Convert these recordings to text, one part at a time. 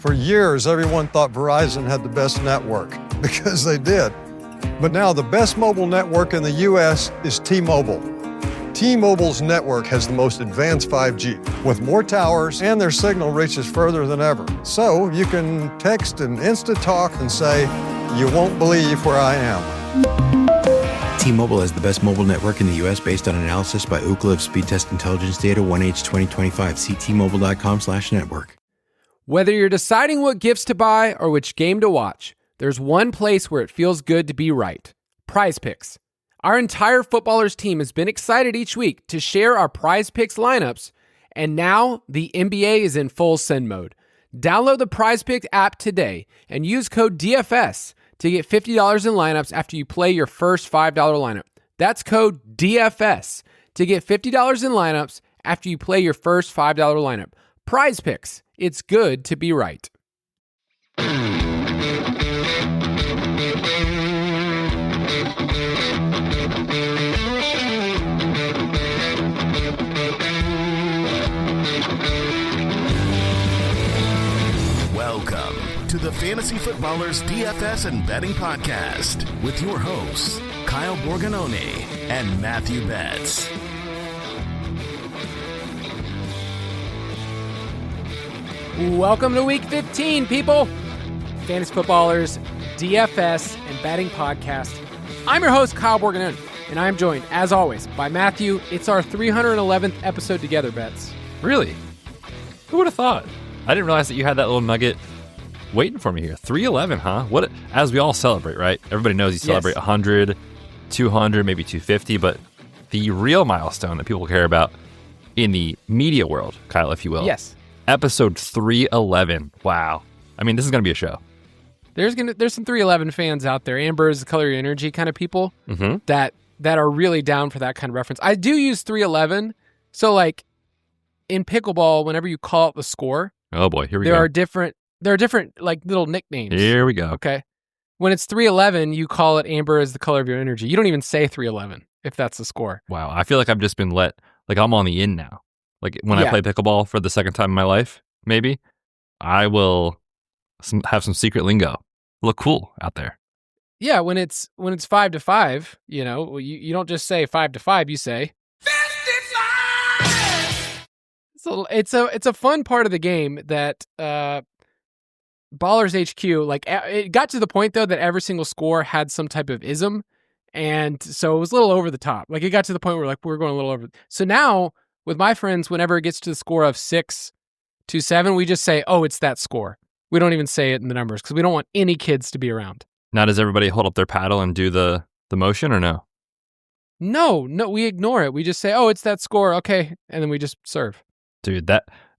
For years, everyone thought Verizon had the best network, because they did. But now the best mobile network in the U.S. is T-Mobile. T-Mobile's network has the most advanced 5G, with more towers, and their signal reaches further than ever. So you can text and instant talk and say, "You won't believe where I am." T-Mobile has the best mobile network in the U.S. based on analysis by Ookla of speed test intelligence data 1H 2025. See T-Mobile.com/network. Whether you're deciding what gifts to buy or which game to watch, there's one place where it feels good to be right. PrizePicks. Our entire Footballers team has been excited each week to share our PrizePicks lineups, and now the NBA is in full send mode. Download the PrizePicks app today and use code DFS to get $50 in lineups after you play your first $5 lineup. That's code DFS to get $50 in lineups after you play your first $5 lineup. PrizePicks. It's good to be right. Welcome to the Fantasy Footballers DFS and Betting Podcast with your hosts, Kyle Borganone and Matthew Betz. Welcome to Week 15, people. Fantasy Footballers DFS and Betting Podcast. I'm your host, Kyle Borganone, and I'm joined, as always, by Matthew. It's our 311th episode together, Betz. Really? Who would have thought? I didn't realize that you had that little nugget waiting for me here. 311, huh? What? As we all celebrate, right? Everybody knows you celebrate 100, 200, maybe 250, but the real milestone that people care about in the media world, Kyle, if you will. Yes. Episode 311. Wow. I mean, this is going to be a show. There's some 311 fans out there, Amber is the color of your energy kind of people that are really down for that kind of reference. I do use 311. So like in pickleball, whenever you call out the score, oh boy, here we there go. are different like little nicknames. Here we go. Okay. When it's 311, you call it Amber is the color of your energy. You don't even say 311 if that's the score. Wow. I feel like I've just been like I'm on the in now. Like when I play pickleball for the second time in my life, maybe I will have some secret lingo. Look cool out there. Yeah, when it's 5-5, you know, you don't just say 5-5, you say 55. So it's a fun part of the game that Ballers HQ, like it got to the point though that every single score had some type of ism, and so it was a little over the top. Like it got to the point where like we're going a little over. So now with my friends, whenever it gets to the score of 6-7, we just say, "Oh, it's that score." We don't even say it in the numbers because we don't want any kids to be around. Now, does everybody hold up their paddle and do the motion or no? No, we ignore it. We just say, "Oh, it's that score." Okay, and then we just serve. Dude,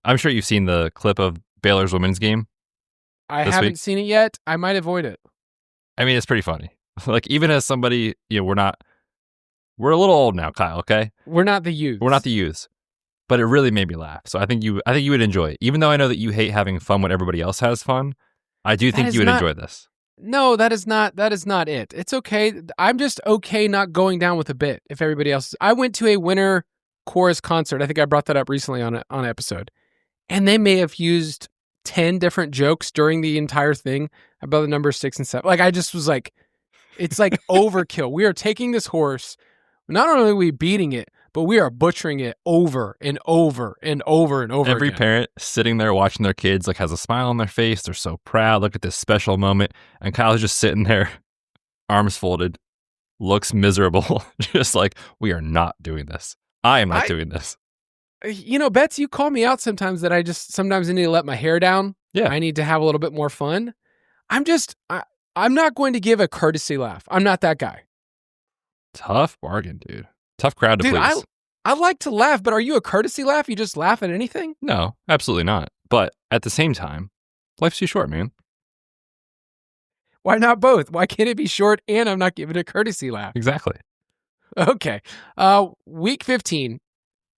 I'm sure you've seen the clip of Baylor's women's game. I haven't seen it yet. I might avoid it. I mean, it's pretty funny. Like even as somebody, we're a little old now, Kyle. Okay, we're not the youths. We're not the youths. But it really made me laugh. So I think you would enjoy it. Even though I know that you hate having fun when everybody else has fun, I do think you would enjoy this. No, that is not it. It's okay. I'm just okay not going down with a bit if everybody else is. I went to a winter chorus concert. I think I brought that up recently on an episode. And they may have used 10 different jokes during the entire thing about the numbers 6 and 7. Like I just was like, it's like overkill. We are taking this horse. Not only are we beating it, but we are butchering it over and over and over and over Every again. parent sitting there watching their kids like has a smile on their face. They're so proud. Look at this special moment. And Kyle's just sitting there, arms folded, looks miserable. Just like, we are not doing this. I am not doing this. You know, Betz, you call me out sometimes that sometimes I need to let my hair down. Yeah. I need to have a little bit more fun. I'm not going to give a courtesy laugh. I'm not that guy. Tough bargain, dude. Tough crowd to please. I like to laugh, but are you a courtesy laugh? You just laugh at anything? No, absolutely not. But at the same time, life's too short, man. Why not both? Why can't it be short and I'm not giving a courtesy laugh? Exactly. Okay. Week 15,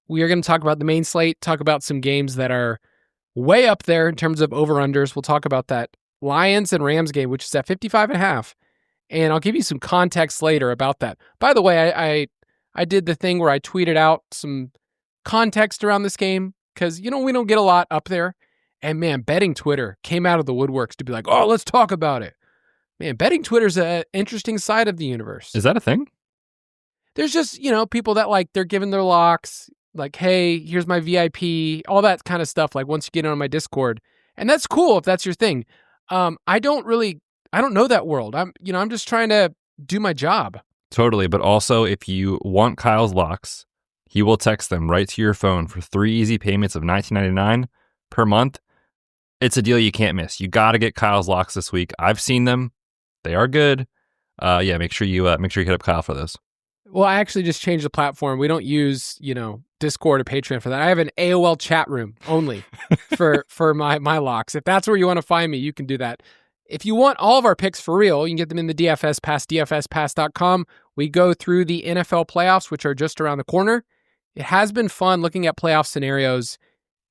we are going to talk about the main slate, talk about some games that are way up there in terms of over-unders. We'll talk about that Lions and Rams game, which is at 55.5. And I'll give you some context later about that. By the way, I did the thing where I tweeted out some context around this game because, we don't get a lot up there. And man, betting Twitter came out of the woodworks to be like, oh, let's talk about it. Man, betting Twitter's an interesting side of the universe. Is that a thing? There's just, people that like, they're giving their locks, like, hey, here's my VIP, all that kind of stuff. Like once you get on my Discord, and that's cool if that's your thing. I don't know that world. I'm just trying to do my job. Totally. But also, if you want Kyle's locks, he will text them right to your phone for 3 easy payments of $19.99 per month. It's a deal you can't miss. You got to get Kyle's locks this week. I've seen them. They are good. Make sure you hit up Kyle for those. Well, I actually just changed the platform. We don't use, Discord or Patreon for that. I have an AOL chat room only for my locks. If that's where you want to find me, you can do that. If you want all of our picks for real, you can get them in the DFS Pass, dfspass.com. We go through the NFL playoffs, which are just around the corner. It has been fun looking at playoff scenarios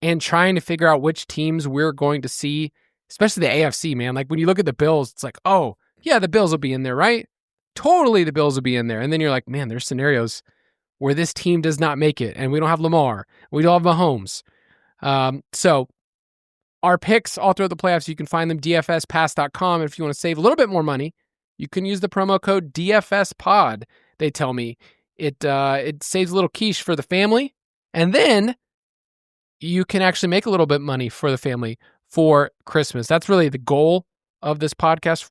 and trying to figure out which teams we're going to see, especially the AFC, man. Like when you look at the Bills, it's like, oh, yeah, the Bills will be in there, right? Totally the Bills will be in there. And then you're like, man, there's scenarios where this team does not make it, and we don't have Lamar. We don't have Mahomes. So our picks all throughout the playoffs, you can find them dfspass.com. And if you want to save a little bit more money, you can use the promo code DFSPOD. They tell me it saves a little quiche for the family. And then you can actually make a little bit of money for the family for Christmas. That's really the goal of this podcast.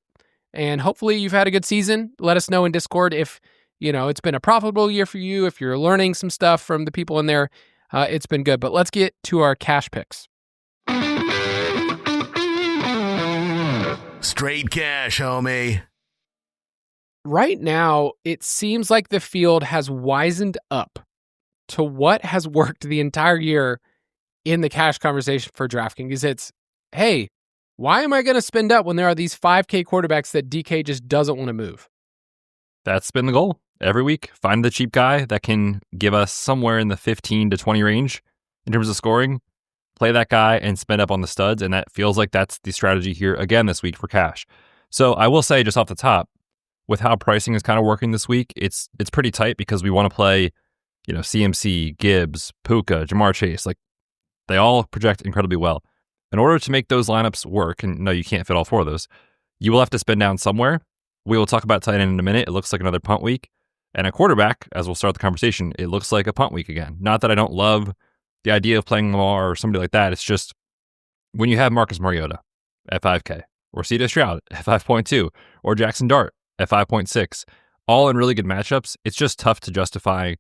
And hopefully you've had a good season. Let us know in Discord if, it's been a profitable year for you, if you're learning some stuff from the people in there. It's been good. But let's get to our cash picks. Straight cash, homie. Right now, it seems like the field has wisened up to what has worked the entire year in the cash conversation for DraftKings. It's, hey, why am I going to spend up when there are these 5K quarterbacks that DK just doesn't want to move? That's been the goal. Every week, find the cheap guy that can give us somewhere in the 15 to 20 range in terms of scoring. Play that guy and spend up on the studs, and that feels like that's the strategy here again this week for cash. So I will say just off the top, with how pricing is kind of working this week, it's pretty tight because we want to play, CMC, Gibbs, Puka, Jamar Chase. Like they all project incredibly well. In order to make those lineups work, and no, you can't fit all 4 of those, you will have to spend down somewhere. We will talk about tight end in a minute. It looks like another punt week. And a quarterback, as we'll start the conversation, it looks like a punt week again. Not that I don't love the idea of playing Lamar or somebody like that. It's just when you have Marcus Mariota at 5K, or C.J. Stroud at 5.2, or Jackson Dart at 5.6, all in really good matchups, it's just tough to justify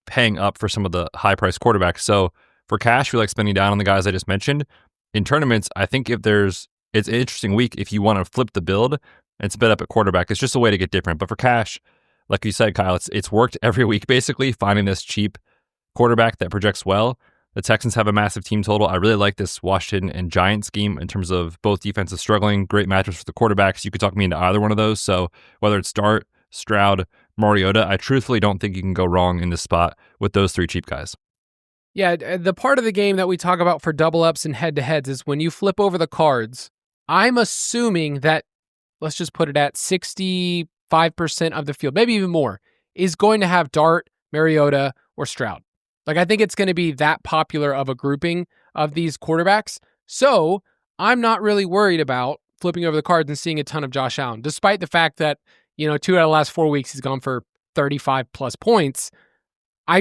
paying up for some of the high-priced quarterbacks. So for cash, we like spending down on the guys I just mentioned. In tournaments, I think it's an interesting week if you want to flip the build and split up at quarterback. It's just a way to get different. But for cash, like you said, Kyle, it's worked every week, basically, finding this cheap quarterback that projects well. The Texans have a massive team total. I really like this Washington and Giants scheme in terms of both defenses struggling, great matchups for the quarterbacks. You could talk me into either one of those. So whether it's Dart, Stroud, Mariota, I truthfully don't think you can go wrong in this spot with those 3 cheap guys. Yeah, the part of the game that we talk about for double ups and head-to-heads is when you flip over the cards, I'm assuming that, let's just put it at 65% of the field, maybe even more, is going to have Dart, Mariota, or Stroud. Like, I think it's going to be that popular of a grouping of these quarterbacks. So I'm not really worried about flipping over the cards and seeing a ton of Josh Allen, despite the fact that, 2 out of the last 4 weeks he's gone for 35 plus points. I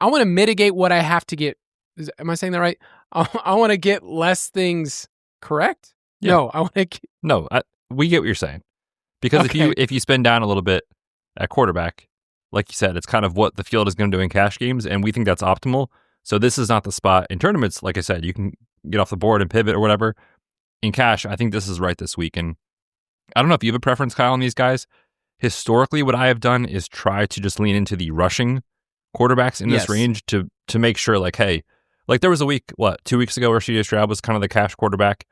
want to mitigate what I have to get. Am I saying that right? I want to get less things correct. Yeah. No, I want to. No, we get what you're saying. Because Okay. if you spend down a little bit at quarterback, like you said, it's kind of what the field is going to do in cash games, and we think that's optimal. So this is not the spot. In tournaments, like I said, you can get off the board and pivot or whatever. In cash, I think this is right this week. And I don't know if you have a preference, Kyle, on these guys. Historically, what I have done is try to just lean into the rushing quarterbacks in this range to make sure, like, hey, like there was a week, 2 weeks ago where C.J. Stroud was kind of the cash quarterback,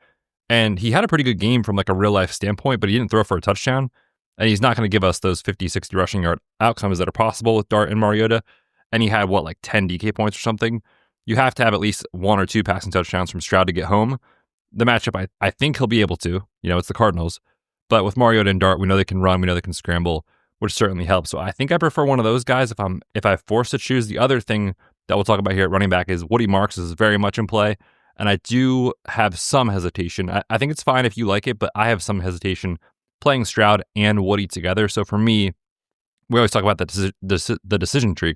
and he had a pretty good game from like a real life standpoint, but he didn't throw for a touchdown, and he's not going to give us those 50, 60 rushing yard outcomes that are possible with Dart and Mariota, and he had 10 DK points or something. You have to have at least 1 or 2 passing touchdowns from Stroud to get home. The matchup, I think he'll be able to, it's the Cardinals, but with Mariota and Dart, we know they can run, we know they can scramble, which certainly helps. So I think I prefer one of those guys if I force to choose. The other thing that we'll talk about here at running back is Woody Marks is very much in play And I do have some hesitation. I think it's fine if you like it, but I have some hesitation playing Stroud and Woody together. So for me, we always talk about the decision tree,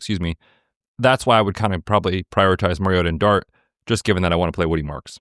That's why I would kind of probably prioritize Mariota and Dart, just given that I want to play Woody Marks.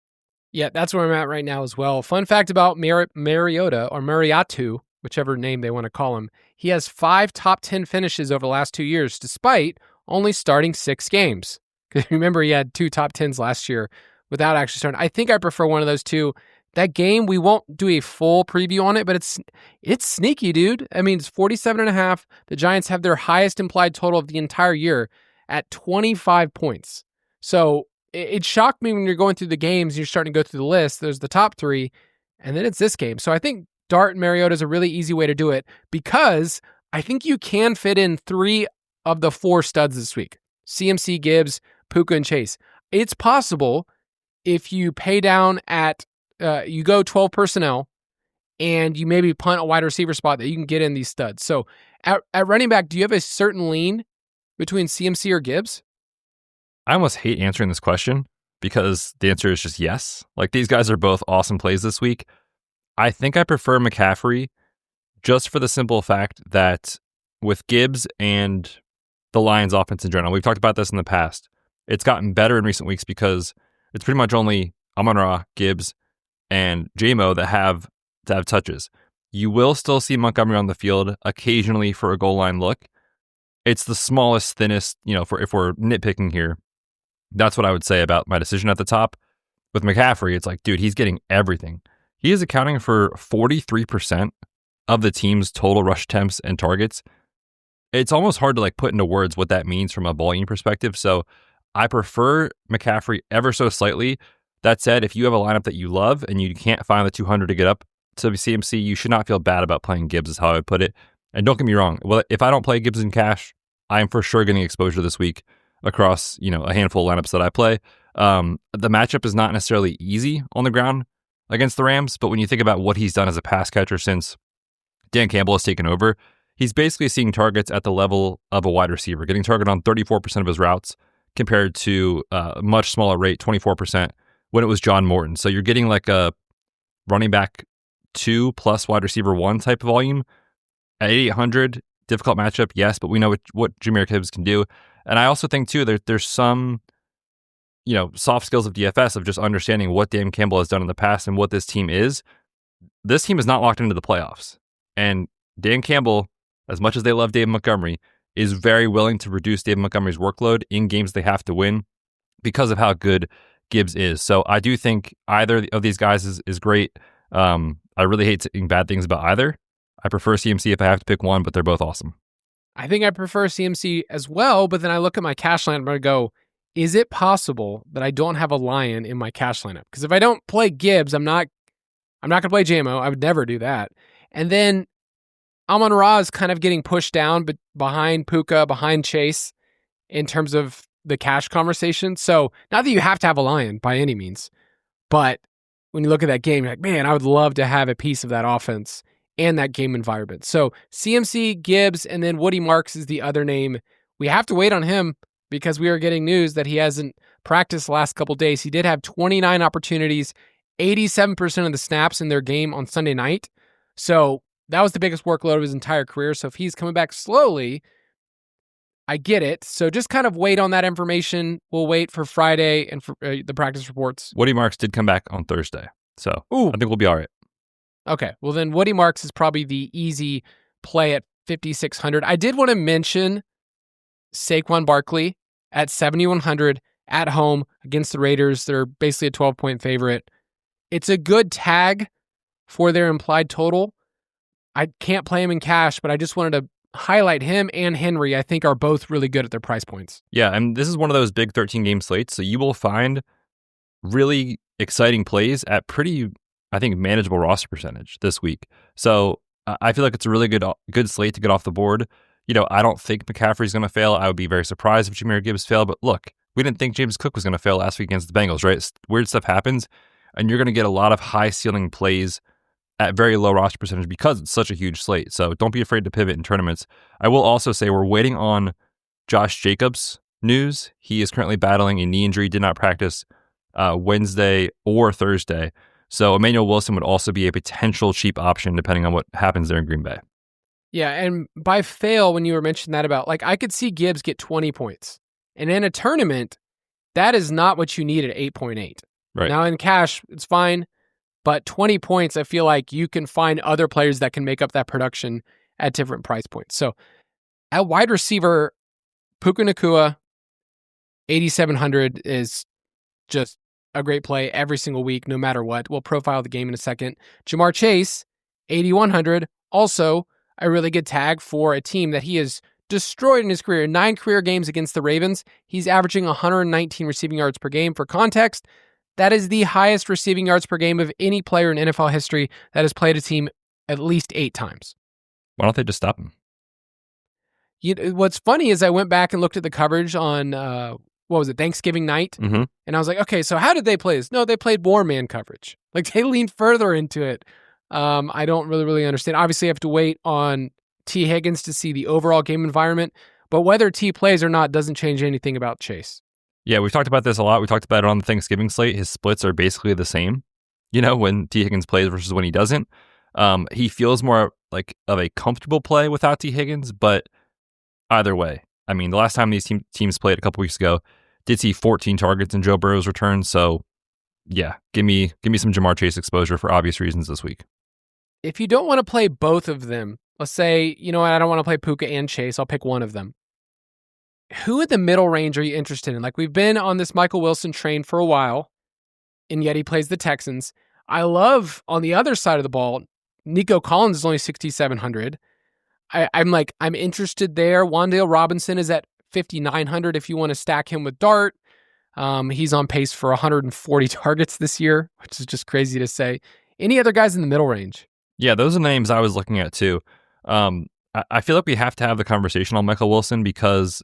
Yeah, that's where I'm at right now as well. Fun fact about Mariota, or Mariatu, whichever name they want to call him, he has 5 top 10 finishes over the last 2 years, despite only starting 6 games. Because remember, he had 2 top 10s last year without actually starting. I think I prefer one of those two. That game, we won't do a full preview on it, but it's sneaky, dude. I mean, it's 47.5. The Giants have their highest implied total of the entire year at 25 points. So it shocked me when you're going through the games, you're starting to go through the list. There's the top 3, and then it's this game. So I think Dart and Mariota is a really easy way to do it because I think you can fit in 3 of the 4 studs this week. CMC, Gibbs, Puka, and Chase. It's possible if you pay down at, you go 12 personnel and you maybe punt a wide receiver spot that you can get in these studs. So at running back, do you have a certain lean between CMC or Gibbs? I almost hate answering this question because the answer is just yes. Like, these guys are both awesome plays this week. I think I prefer McCaffrey just for the simple fact that with Gibbs and the Lions offense in general, we've talked about this in the past, it's gotten better in recent weeks because it's pretty much only Amon-Ra, Gibbs, and J-Mo that have touches. You will still see Montgomery on the field occasionally for a goal line look. It's the smallest, thinnest, if we're nitpicking here, that's what I would say about my decision at the top. With McCaffrey, it's like, dude, he's getting everything. He is accounting for 43% of the team's total rush attempts and targets. It's almost hard to put into words what that means from a volume perspective. So I prefer McCaffrey ever so slightly. That said, if you have a lineup that you love and you can't find the 200 to get up to CMC, you should not feel bad about playing Gibbs, is how I would put it. And don't get me wrong. Well, if I don't play Gibbs in cash, I am for sure getting exposure this week across, a handful of lineups that I play. The matchup is not necessarily easy on the ground against the Rams, but when you think about what he's done as a pass catcher since Dan Campbell has taken over, he's basically seeing targets at the level of a wide receiver, getting targeted on 34% of his routes compared to a much smaller rate, 24%, when it was John Morton. So you're getting like a running back 2 plus wide receiver 1 type of volume. At 8,800, difficult matchup, yes, but we know what Jahmyr Gibbs can do. And I also think, too, there's some, soft skills of DFS of just understanding what Dan Campbell has done in the past and what this team is. This team is not locked into the playoffs. And Dan Campbell, as much as they love David Montgomery, is very willing to reduce David Montgomery's workload in games they have to win because of how good Gibbs is. So I do think either of these guys is great. I really hate saying bad things about either. I prefer CMC if I have to pick one, but they're both awesome. I think I prefer CMC as well, but then I look at my cash lineup and I go, is it possible that I don't have a Lion in my cash lineup? Because if I don't play Gibbs, I'm not going to play JMO. I would never do that. And then Amon-Ra is kind of getting pushed down but behind Puka, behind Chase in terms of the cash conversation. So not that you have to have a Lion by any means, but when you look at that game, you're like, man, I would love to have a piece of that offense and that game environment. So CMC, Gibbs, and then Woody Marks is the other name. We have to wait on him because we are getting news that he hasn't practiced the last couple days. He did have 29 opportunities, 87% of the snaps in their game on Sunday night. So that was the biggest workload of his entire career. So if he's coming back slowly, I get it. So just kind of wait on that information. We'll wait for Friday and for the practice reports. Woody Marks did come back on Thursday. So I think we'll be all right. Okay, well then Woody Marks is probably the easy play at 5,600. I did want to mention Saquon Barkley at 7,100 at home against the Raiders. They're basically a 12-point favorite. It's a good tag for their implied total. I can't play him in cash, but I just wanted to highlight him and Henry. I think are both really good at their price points. Yeah, and this is one of those big 13-game slates, so you will find really exciting plays at pretty, I think, manageable roster percentage this week. So I feel like it's a really good slate to get off the board. I don't think McCaffrey's going to fail. I would be very surprised if Jahmyr Gibbs failed. But look, we didn't think James Cook was going to fail last week against the Bengals, right? Weird stuff happens, and you're going to get a lot of high-ceiling plays at very low roster percentage because it's such a huge slate. So don't be afraid to pivot in tournaments. I will also say we're waiting on Josh Jacobs news. He is currently battling a knee injury, did not practice Wednesday or Thursday. So Emmanuel Wilson would also be a potential cheap option depending on what happens there in Green Bay. Yeah, and by fail, when you were mentioning that about, like, I could see Gibbs get 20 points. And in a tournament, that is not what you need at 8.8. Right. Now, in cash, it's fine. But 20 points, I feel like you can find other players that can make up that production at different price points. So at wide receiver, Puka Nacua, 8,700 is just a great play every single week, no matter what. We'll profile the game in a second. Jamar Chase, 8,100, also a really good tag for a team that he has destroyed in his career. 9 career games against the Ravens. He's averaging 119 receiving yards per game. For context, that is the highest receiving yards per game of any player in NFL history that has played a team at least 8 times. Why don't they just stop him? What's funny is I went back and looked at the coverage on, Thanksgiving night? Mm-hmm. And I was like, okay, so how did they play this? No, they played more man coverage. Like, they leaned further into it. I don't really understand. Obviously, I have to wait on T. Higgins to see the overall game environment, but whether T plays or not doesn't change anything about Chase. Yeah, we've talked about this a lot. We talked about it on the Thanksgiving slate. His splits are basically the same, when T. Higgins plays versus when he doesn't. He feels more like of a comfortable play without T. Higgins, but either way, I mean, the last time these teams played a couple weeks ago, did see 14 targets in Joe Burrow's return. So, yeah, give me some Jamar Chase exposure for obvious reasons this week. If you don't want to play both of them, let's say, I don't want to play Puka and Chase. I'll pick one of them. Who in the middle range are you interested in? Like, we've been on this Michael Wilson train for a while, and yet he plays the Texans. I love, on the other side of the ball, Nico Collins is only 6,700. I'm interested there. Wan'Dale Robinson is at 5,900 if you want to stack him with Dart. He's on pace for 140 targets this year, which is just crazy to say. Any other guys in the middle range? Yeah, those are the names I was looking at too. I feel like we have to have the conversation on Michael Wilson because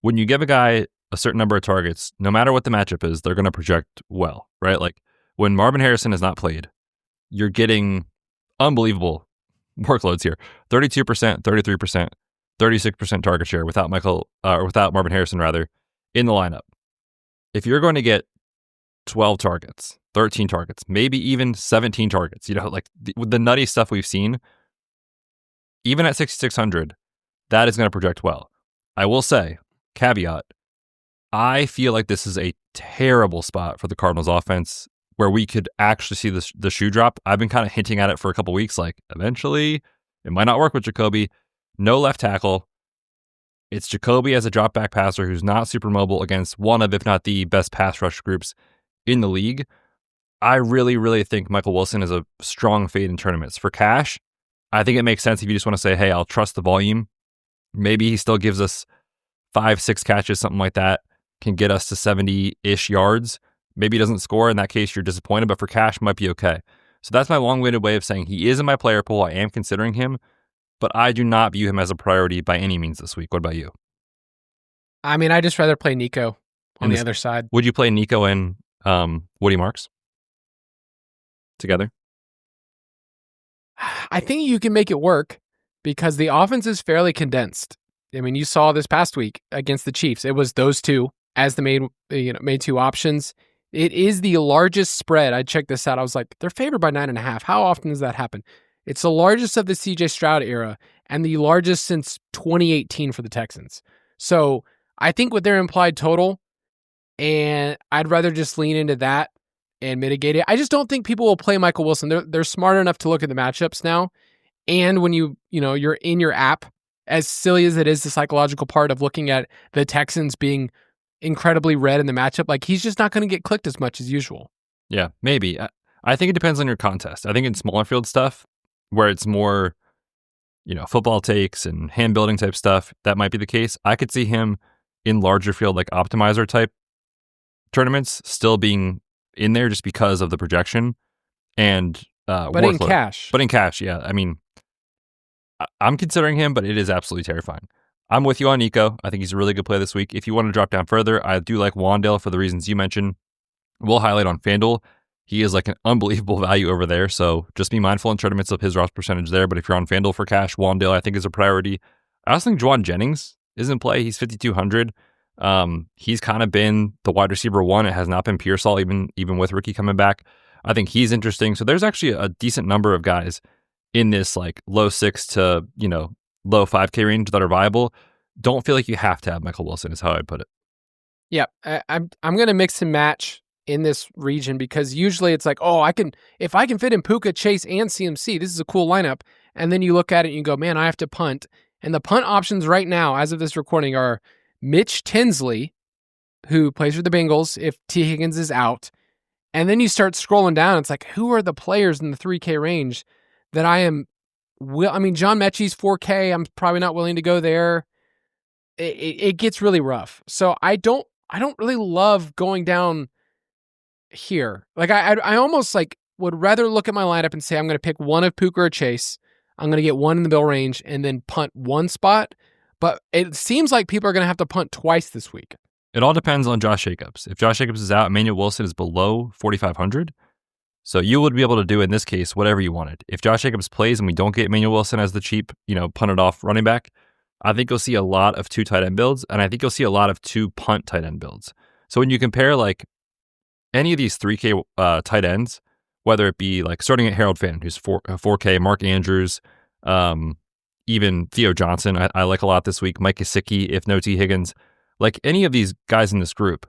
when you give a guy a certain number of targets, no matter what the matchup is, they're going to project well, right? Like when Marvin Harrison has not played, you're getting unbelievable workloads here. 32%, 33%, 36% target share without Marvin Harrison in the lineup. If you're going to get 12 targets, 13 targets, maybe even 17 targets, like with the nutty stuff we've seen, even at 6,600, that is going to project well. I will say, caveat, I feel like this is a terrible spot for the Cardinals offense where we could actually see the shoe drop. I've been kind of hinting at it for a couple weeks, like eventually it might not work with Jacoby. No left tackle. It's Jacoby as a drop back passer who's not super mobile against one of, if not the best pass rush groups in the league. I really, really think Michael Wilson is a strong fade in tournaments. For cash, I think it makes sense if you just want to say, hey, I'll trust the volume. Maybe he still gives us 5-6 catches, something like that, can get us to 70-ish yards. Maybe he doesn't score. In that case, you're disappointed, but for cash, might be okay. So that's my long-winded way of saying he is in my player pool. I am considering him, but I do not view him as a priority by any means this week. What about you? I mean, I just rather play Nico on the other side. Would you play Nico and Woody Marks together? I think you can make it work because the offense is fairly condensed. I mean, you saw this past week against the Chiefs. It was those two as the main two options. It is the largest spread. I checked this out. I was like, they're favored by 9.5. How often does that happen? It's the largest of the CJ Stroud era and the largest since 2018 for the Texans. So I think with their implied total, and I'd rather just lean into that and mitigate it. I just don't think people will play Michael Wilson. They're smart enough to look at the matchups now. And when you're in your app, as silly as it is, the psychological part of looking at the Texans being incredibly red in the matchup, like he's just not going to get clicked as much as usual. Yeah, maybe. I think it depends on your contest. I think in smaller field stuff where it's more, football takes and hand building type stuff, that might be the case. I could see him in larger field, like optimizer type tournaments, still being in there just because of the projection and but workload. in cash, yeah. I mean, I'm considering him, but it is absolutely terrifying. I'm with you on Nico. I think he's a really good play this week. If you want to drop down further, I do like Wan'Dale for the reasons you mentioned. We'll highlight on FanDuel. He is like an unbelievable value over there, so just be mindful in tournaments of his roster percentage there. But if you're on FanDuel for cash, Wan'Dale I think is a priority. I also think Juwan Jennings is in play. He's 5,200. He's kind of been the wide receiver one. It has not been Pearsall, even with Ricky coming back. I think he's interesting. So there's actually a decent number of guys in this like low 6 to low 5K range that are viable. Don't feel like you have to have Michael Wilson is how I'd put it. Yeah, I'm going to mix and match in this region because usually it's like, if I can fit in Puka, Chase, and CMC, this is a cool lineup. And then you look at it and you go, man, I have to punt. And the punt options right now, as of this recording, are Mitch Tinsley, who plays for the Bengals if T. Higgins is out. And then you start scrolling down. It's like, who are the players in the 3K range that I am? John Mechie's 4K. I'm probably not willing to go there. It gets really rough. So I don't really love going down here. Like I almost like would rather look at my lineup and say I'm going to pick one of Puka or Chase. I'm going to get one in the Bill range and then punt one spot. But it seems like people are going to have to punt twice this week. It all depends on Josh Jacobs. If Josh Jacobs is out, Emmanuel Wilson is below 4,500. So you would be able to do in this case whatever you wanted. If Josh Jacobs plays and we don't get Emmanuel Wilson as the cheap, punted off running back, I think you'll see a lot of 2 tight end builds, and I think you'll see a lot of 2 punt tight end builds. So when you compare like any of these 3K tight ends, whether it be like starting at Harold Finn, who's 4K, Mark Andrews, even Theo Johnson, I like a lot this week, Mike Gesicki, if no T. Higgins, like any of these guys in this group,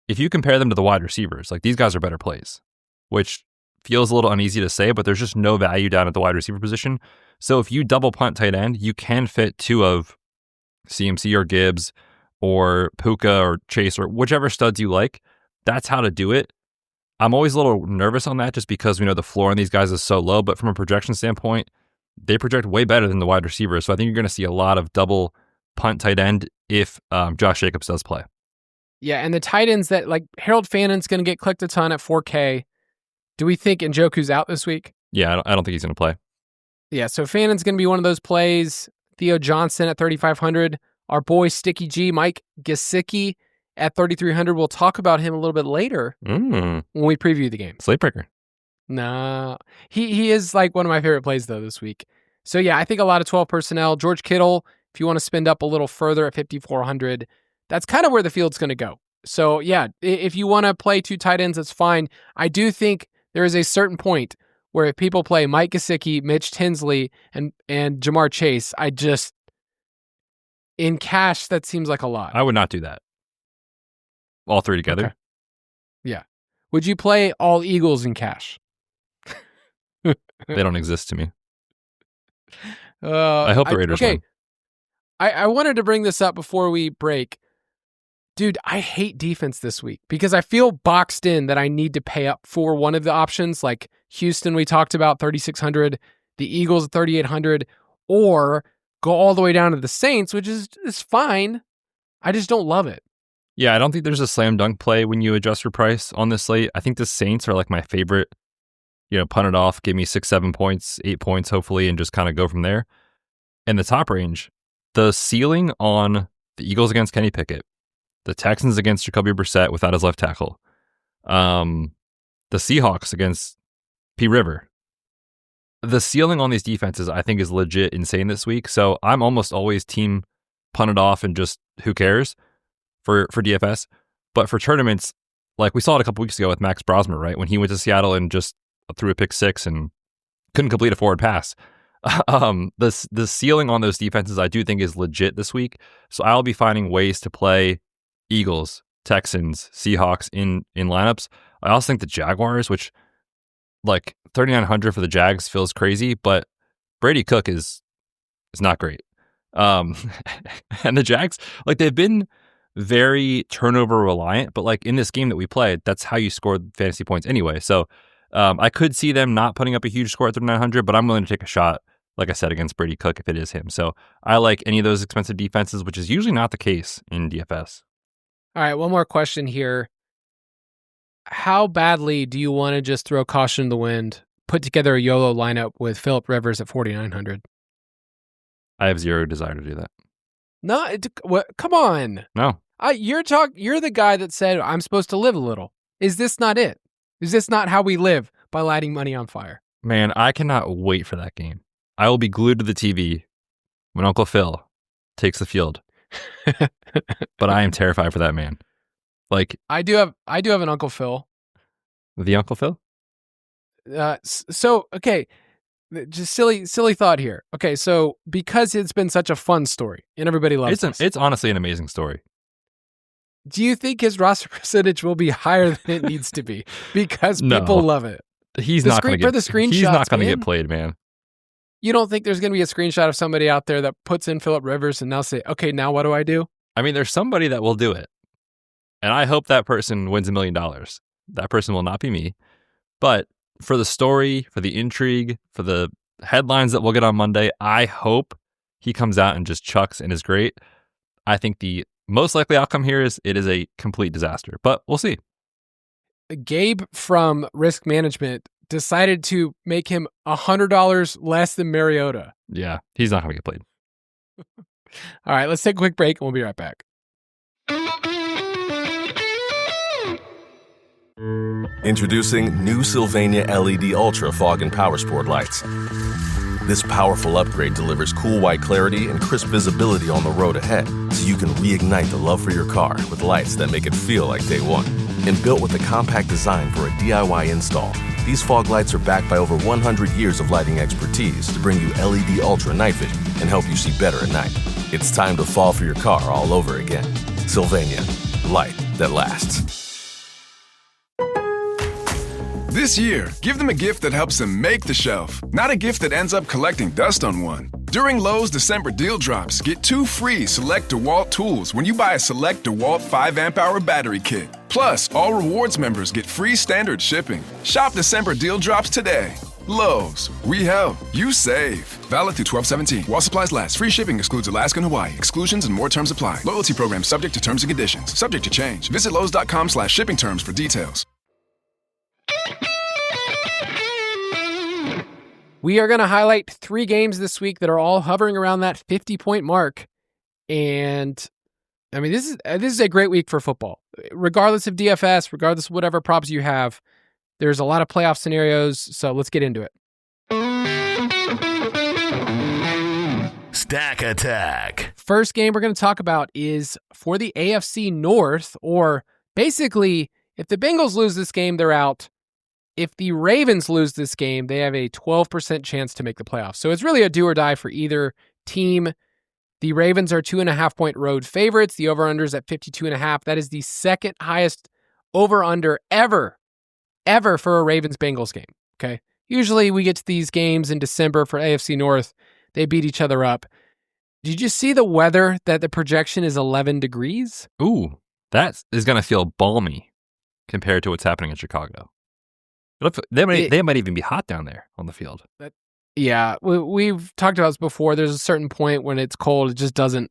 if you compare them to the wide receivers, like these guys are better plays, which feels a little uneasy to say, but there's just no value down at the wide receiver position. So if you double punt tight end, you can fit 2 of CMC or Gibbs or Puka or Chase or whichever studs you like. That's how to do it. I'm always a little nervous on that just because we know the floor on these guys is so low, but from a projection standpoint, they project way better than the wide receivers. So I think you're going to see a lot of double punt tight end if Josh Jacobs does play. Yeah, and the tight ends that like Harold Fannon's going to get clicked a ton at 4K. Do we think Njoku's out this week? Yeah, I don't think he's going to play. Yeah, so Fannon's going to be one of those plays. Theo Johnson at 3,500. Our boy Sticky G, Mike Gesicki at 3,300. We'll talk about him a little bit later when we preview the game. Slate breaker. No, he is like one of my favorite plays though this week. So yeah, I think a lot of 12 personnel. George Kittle, if you want to spend up a little further at 5,400, that's kind of where the field's going to go. So yeah, if you want to play 2 tight ends, that's fine. I do think there is a certain point where if people play Mike Gesicki, Mitch Tinsley, and Jamar Chase, in cash, that seems like a lot. I would not do that. All 3 together? Okay. Yeah. Would you play all Eagles in cash? They don't exist to me. I hope the Raiders win. I wanted to bring this up before we break. Dude, I hate defense this week because I feel boxed in that I need to pay up for one of the options, like Houston we talked about, 3,600, the Eagles at 3,800, or go all the way down to the Saints, which is fine. I just don't love it. Yeah, I don't think there's a slam dunk play when you adjust your price on this slate. I think the Saints are like my favorite. Punt it off, give me 6-7 points, 8 points, hopefully, and just kind of go from there. In the top range, the ceiling on the Eagles against Kenny Pickett, the Texans against Jacoby Brissett without his left tackle, the Seahawks against P. River. The ceiling on these defenses, I think, is legit insane this week. So I'm almost always team punt it off and just who cares for DFS. But for tournaments, like we saw it a couple weeks ago with Max Brosmer, right? When he went to Seattle and just threw a pick 6 and couldn't complete a forward pass. The ceiling on those defenses I do think is legit this week. So I'll be finding ways to play Eagles, Texans, Seahawks in lineups. I also think the Jaguars, which like 3,900 for the Jags feels crazy, but Brady Cook is not great. And the Jags, like they've been very turnover reliant, but like in this game that we played, that's how you scored fantasy points anyway. So I could see them not putting up a huge score at 3,900, but I'm willing to take a shot, like I said, against Brady Cook if it is him. So I like any of those expensive defenses, which is usually not the case in DFS. All right, one more question here. How badly do you want to just throw caution to the wind, put together a YOLO lineup with Phillip Rivers at 4,900? I have zero desire to do that. No, come on. No. You're the guy that said I'm supposed to live a little. Is this not it? Is this not how we live, by lighting money on fire? Man, I cannot wait for that game. I will be glued to the TV when Uncle Phil takes the field but I am terrified for that man. Like, I do have an Uncle Phil. the Uncle Phil? So okay, just silly thought here. Okay, so because it's been such a fun story and everybody loves it, It's honestly an amazing story. do you think his roster percentage will be higher than it needs to be because No. people love it? He's The not going screen- for to the get. He's screenshots, not going to man. get played, man. You don't think there's going to be a screenshot of somebody out there that puts in Phillip Rivers and they'll say, okay, now what do I do? I mean, there's somebody that will do it, and I hope that person wins $1 million. That person will not be me, but for the story, for the intrigue, for the headlines that we'll get on Monday, I hope he comes out and just chucks and is great. I think the most likely outcome here is it is a complete disaster, but we'll see. Gabe from Risk Management decided to make him $100 less than Mariota. Yeah, he's not going to get played. All right, let's take a quick break and we'll be right back. Introducing new Sylvania LED Ultra Fog and Power Sport lights. This powerful upgrade delivers cool white clarity and crisp visibility on the road ahead, so you can reignite the love for your car with lights that make it feel like day one. And built with a compact design for a DIY install, these fog lights are backed by over 100 years of lighting expertise to bring you LED Ultra night vision and help you see better at night. It's time to fall for your car all over again. Sylvania, light that lasts. This year, give them a gift that helps them make the shelf, not a gift that ends up collecting dust on one. During Lowe's December deal drops, get 2 free Select DeWalt tools when you buy a Select DeWalt 5 amp hour battery kit. Plus, all rewards members get free standard shipping. Shop December deal drops today. Lowe's, we help, you save. Valid through 12/17. While supplies last. Free shipping excludes Alaska and Hawaii. Exclusions and more terms apply. Loyalty program subject to terms and conditions. Subject to change. Visit Lowe's.com/shipping terms for details. We are going to highlight 3 games this week that are all hovering around that 50-point mark. And I mean, this is a great week for football. Regardless of DFS, regardless of whatever props you have, there's a lot of playoff scenarios. So let's get into it. Stack Attack. First game we're going to talk about is for the AFC North, or basically, if the Bengals lose this game, they're out. If the Ravens lose this game, they have a 12% chance to make the playoffs. So it's really a do or die for either team. The Ravens are 2.5-point road favorites. The over-under is at 52.5. That is the second highest over-under ever for a Ravens-Bengals game. Okay. Usually we get to these games in December for AFC North. They beat each other up. Did you see the weather that the projection is 11 degrees? Ooh, that is going to feel balmy compared to what's happening in Chicago. They might even be hot down there on the field. Yeah, we've talked about this before. There's a certain point when it's cold, it just doesn't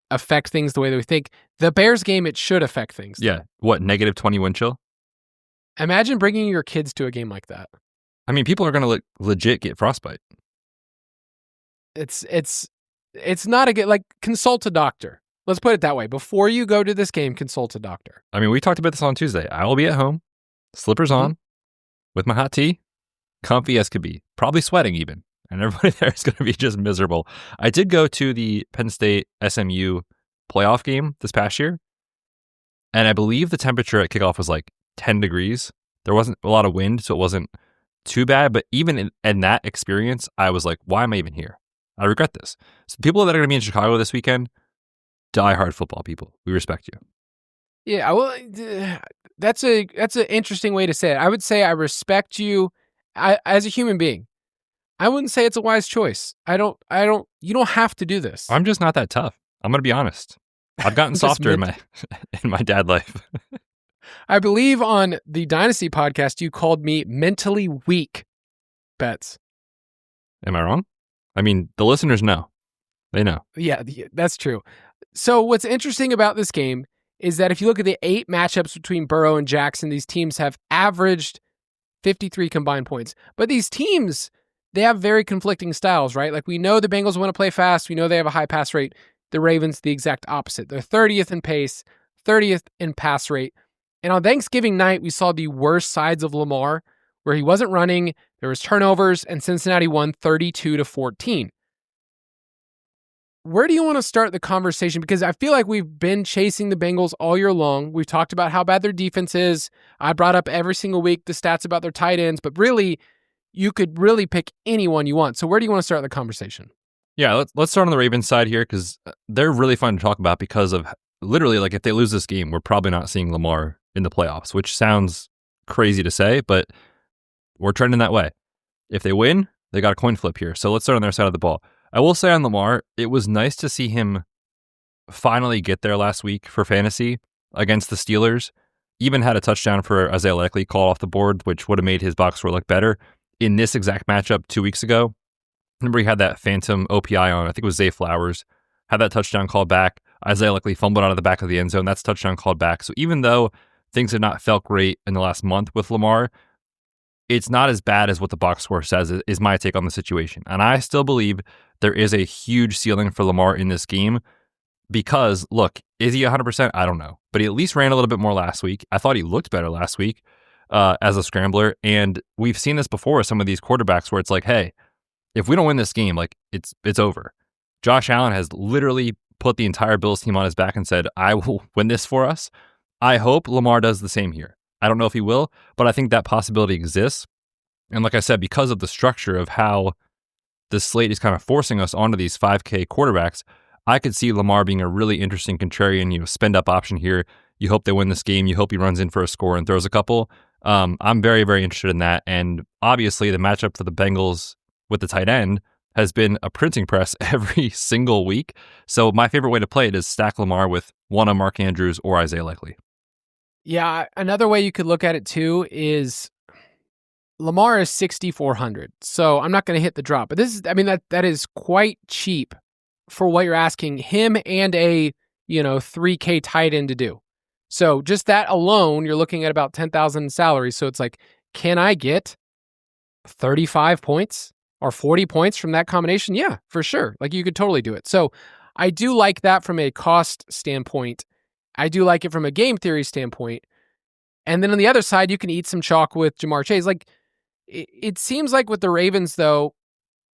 affect things the way that we think. The Bears game, it should affect things. Yeah. What, -20 wind chill? Imagine bringing your kids to a game like that. I mean, people are going to legit get frostbite. It's not a good, like, consult a doctor. Let's put it that way. Before you go to this game, consult a doctor. I mean, we talked about this on Tuesday. I will be at home, slippers on, with my hot tea, comfy as could be, probably sweating even, and everybody there is going to be just miserable. I did go to the Penn State SMU playoff game this past year, and I believe the temperature at kickoff was like 10 degrees. There wasn't a lot of wind, so it wasn't too bad, but even in that experience, I was like, why am I even here? I regret this. So the people that are going to be in Chicago this weekend, diehard football people, we respect you. Yeah, well, that's an interesting way to say it. I would say I respect you as a human being. I wouldn't say it's a wise choice. You don't have to do this. I'm just not that tough. I'm going to be honest. I've gotten softer in my dad life. I believe on the Dynasty podcast, you called me mentally weak, Betz. Am I wrong? I mean, the listeners know. They know. Yeah, that's true. So what's interesting about this game is that if you look at the 8 matchups between Burrow and Jackson, these teams have averaged 53 combined points. But these teams, they have very conflicting styles, right? Like, we know the Bengals want to play fast. We know they have a high pass rate. The Ravens, the exact opposite. They're 30th in pace, 30th in pass rate. And on Thanksgiving night, we saw the worst sides of Lamar, where he wasn't running, there was turnovers, and Cincinnati won 32-14. where do you want to start the conversation? Because I feel like we've been chasing the Bengals all year long. We've talked about how bad their defense is. I brought up every single week the stats about their tight ends, but really, you could really pick anyone you want. So where do you want to start the conversation? Yeah, let's start on the Ravens side here because they're really fun to talk about because of literally, like, if they lose this game, we're probably not seeing Lamar in the playoffs, which sounds crazy to say, but we're trending that way. If they win, they got a coin flip here. So let's start on their side of the ball. I will say on Lamar, it was nice to see him finally get there last week for fantasy against the Steelers. Even had a touchdown for Isaiah Likely called off the board, which would have made his box score look better. In this exact matchup 2 weeks ago, remember he had that phantom OPI on, I think it was Zay Flowers, had that touchdown called back. Isaiah Likely fumbled out of the back of the end zone. That's touchdown called back. So even though things have not felt great in the last month with Lamar, it's not as bad as what the box score says is my take on the situation. And I still believe there is a huge ceiling for Lamar in this game because, look, is he 100%? I don't know. But he at least ran a little bit more last week. I thought he looked better last week as a scrambler. And we've seen this before with some of these quarterbacks where it's like, hey, if we don't win this game, like it's over. Josh Allen has literally put the entire Bills team on his back and said, I will win this for us. I hope Lamar does the same here. I don't know if he will, but I think that possibility exists. And like I said, because of the structure of how the slate is kind of forcing us onto these 5K quarterbacks, I could see Lamar being a really interesting contrarian, spend up option here. You hope they win this game. You hope he runs in for a score and throws a couple. I'm very, very interested in that. And obviously the matchup for the Bengals with the tight end has been a printing press every single week. So my favorite way to play it is stack Lamar with one of Mark Andrews or Isaiah Likely. Yeah, another way you could look at it too is Lamar is 6,400. So I'm not going to hit the drop, but that is quite cheap for what you're asking him and a 3K tight end to do. So just that alone, you're looking at about 10,000 in salary. So it's like, can I get 35 points or 40 points from that combination? Yeah, for sure. Like you could totally do it. So I do like that from a cost standpoint. I do like it from a game theory standpoint. And then on the other side, you can eat some chalk with Jamar Chase. Like it seems like with the Ravens, though,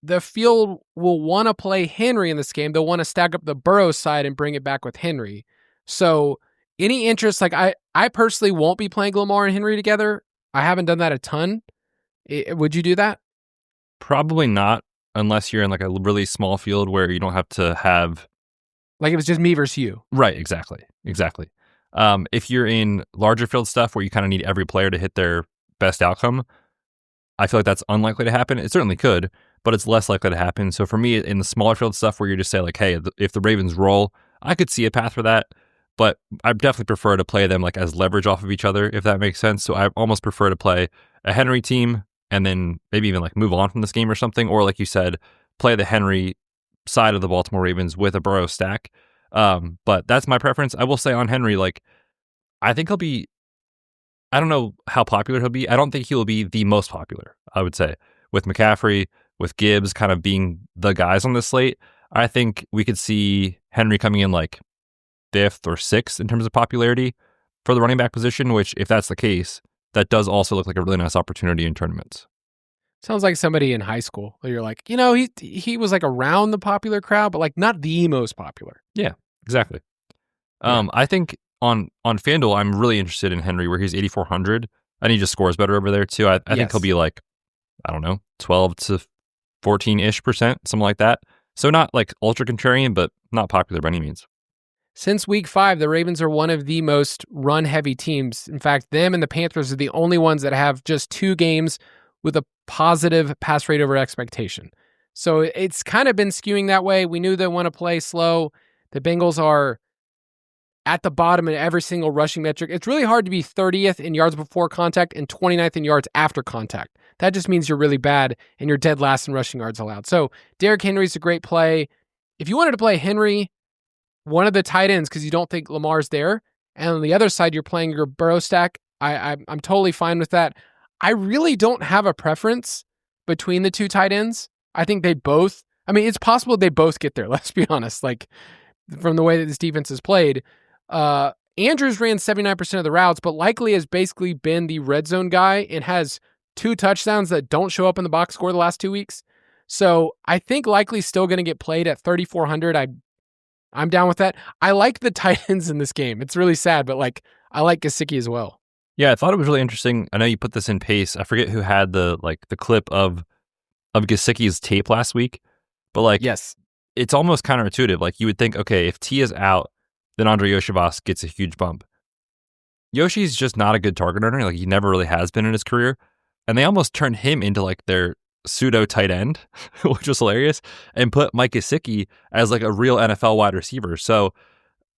the field will want to play Henry in this game. They'll want to stack up the Burrow side and bring it back with Henry. So any interest, like I personally won't be playing Lamar and Henry together. I haven't done that a ton. Would you do that? Probably not, unless you're in like a really small field where you don't have to have... Like it was just me versus you. Right, exactly. If you're in larger field stuff where you kind of need every player to hit their best outcome, I feel like that's unlikely to happen. It certainly could, but it's less likely to happen. So for me, in the smaller field stuff where you just say like, hey, if the Ravens roll, I could see a path for that, but I definitely prefer to play them like as leverage off of each other, if that makes sense. So I almost prefer to play a Henry team and then maybe even like move on from this game or something, or like you said, play the Henry side of the Baltimore Ravens with a Burrow stack. But that's my preference. I will say on Henry, like, I think he'll be, I don't know how popular he'll be. I don't think he'll be the most popular, I would say, with McCaffrey, with Gibbs kind of being the guys on this slate. I think we could see Henry coming in like 5th or 6th in terms of popularity for the running back position, which if that's the case, that does also look like a really nice opportunity in tournaments. Sounds like somebody in high school where you're like, he was like around the popular crowd, but like not the most popular. Yeah, exactly. Yeah. I think on FanDuel, I'm really interested in Henry where he's 8,400 and he just scores better over there too. I think he'll be like, I don't know, 12 to 14-ish%, something like that. So not like ultra contrarian, but not popular by any means. Since week 5, the Ravens are one of the most run-heavy teams. In fact, them and the Panthers are the only ones that have just 2 games with a positive pass rate over expectation. So it's kind of been skewing that way. We knew they want to play slow. The Bengals are at the bottom in every single rushing metric. It's really hard to be 30th in yards before contact and 29th in yards after contact. That just means you're really bad and you're dead last in rushing yards allowed. So Derrick Henry's a great play. If you wanted to play Henry, one of the tight ends, because you don't think Lamar's there, and on the other side, you're playing your Burrow stack, I'm totally fine with that. I really don't have a preference between the 2 tight ends. I think they both, it's possible they both get there, let's be honest, like from the way that this defense is played. Andrews ran 79% of the routes, but Likely has basically been the red zone guy and has 2 touchdowns that don't show up in the box score the last 2 weeks. So I think Likely's still going to get played at 3,400. I I'm down with that. I like the tight ends in this game. It's really sad, but like I like Gesicki as well. Yeah, I thought it was really interesting. I know you put this in Pace. I forget who had the clip of Gesicki's tape last week, but like yes, it's almost counterintuitive. Like you would think, okay, if T is out, then Andre Yoshivas gets a huge bump. Yoshi's just not a good target earner. Like he never really has been in his career, and they almost turned him into like their pseudo tight end, which was hilarious, and put Mike Gesicki as like a real NFL wide receiver. So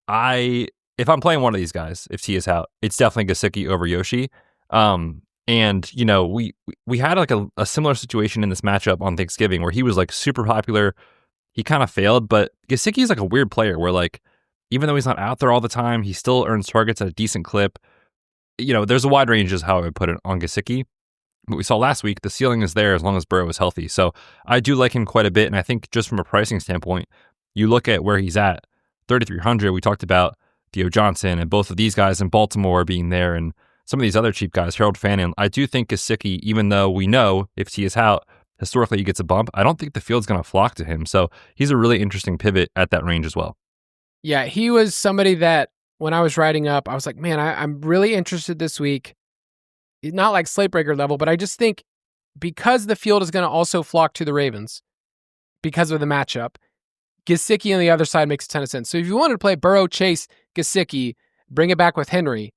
if I'm playing one of these guys, if T is out, it's definitely Gesicki over Yoshi. And you know, we had like a similar situation in this matchup on Thanksgiving where he was like super popular. He kind of failed, but Gesicki is like a weird player where like, even though he's not out there all the time, he still earns targets at a decent clip. You know, there's a wide range is how I would put it on Gesicki. But we saw last week, the ceiling is there as long as Burrow is healthy. So I do like him quite a bit. And I think just from a pricing standpoint, you look at where he's at, 3,300, we talked about Theo Johnson and both of these guys in Baltimore being there and some of these other cheap guys, Harold Fannin. I do think Gesicki, even though we know if T is out, historically he gets a bump, I don't think the field's going to flock to him. So he's a really interesting pivot at that range as well. Yeah, he was somebody that when I was writing up, I was like, man, I'm really interested this week. Not like slate breaker level, but I just think because the field is going to also flock to the Ravens because of the matchup, Gesicki on the other side makes a ton of sense. So if you wanted to play Burrow, Chase, Gesicki, bring it back with Henry,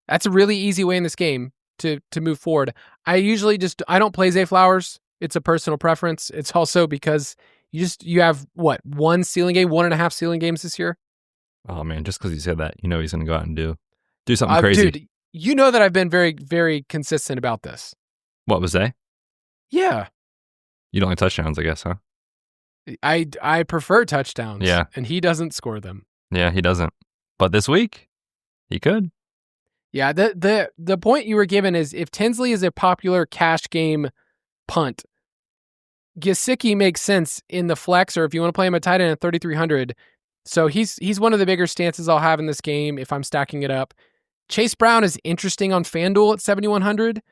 that's a really easy way in this game to move forward. I don't play Zay Flowers. It's a personal preference. It's also because you have what, 1.5 ceiling games this year? Oh man, just because you said that, you know he's going to go out and do something crazy. Dude, you know that I've been very, very consistent about this. What was they? Yeah. You don't like touchdowns, I guess, huh? I prefer touchdowns. Yeah. And he doesn't score them. Yeah, he doesn't. But this week, he could. Yeah, the point you were given is if Tinsley is a popular cash game punt, Gesicki makes sense in the flex, or if you want to play him at tight end at 3,300. So he's one of the bigger stances I'll have in this game if I'm stacking it up. Chase Brown is interesting on FanDuel at 7,100.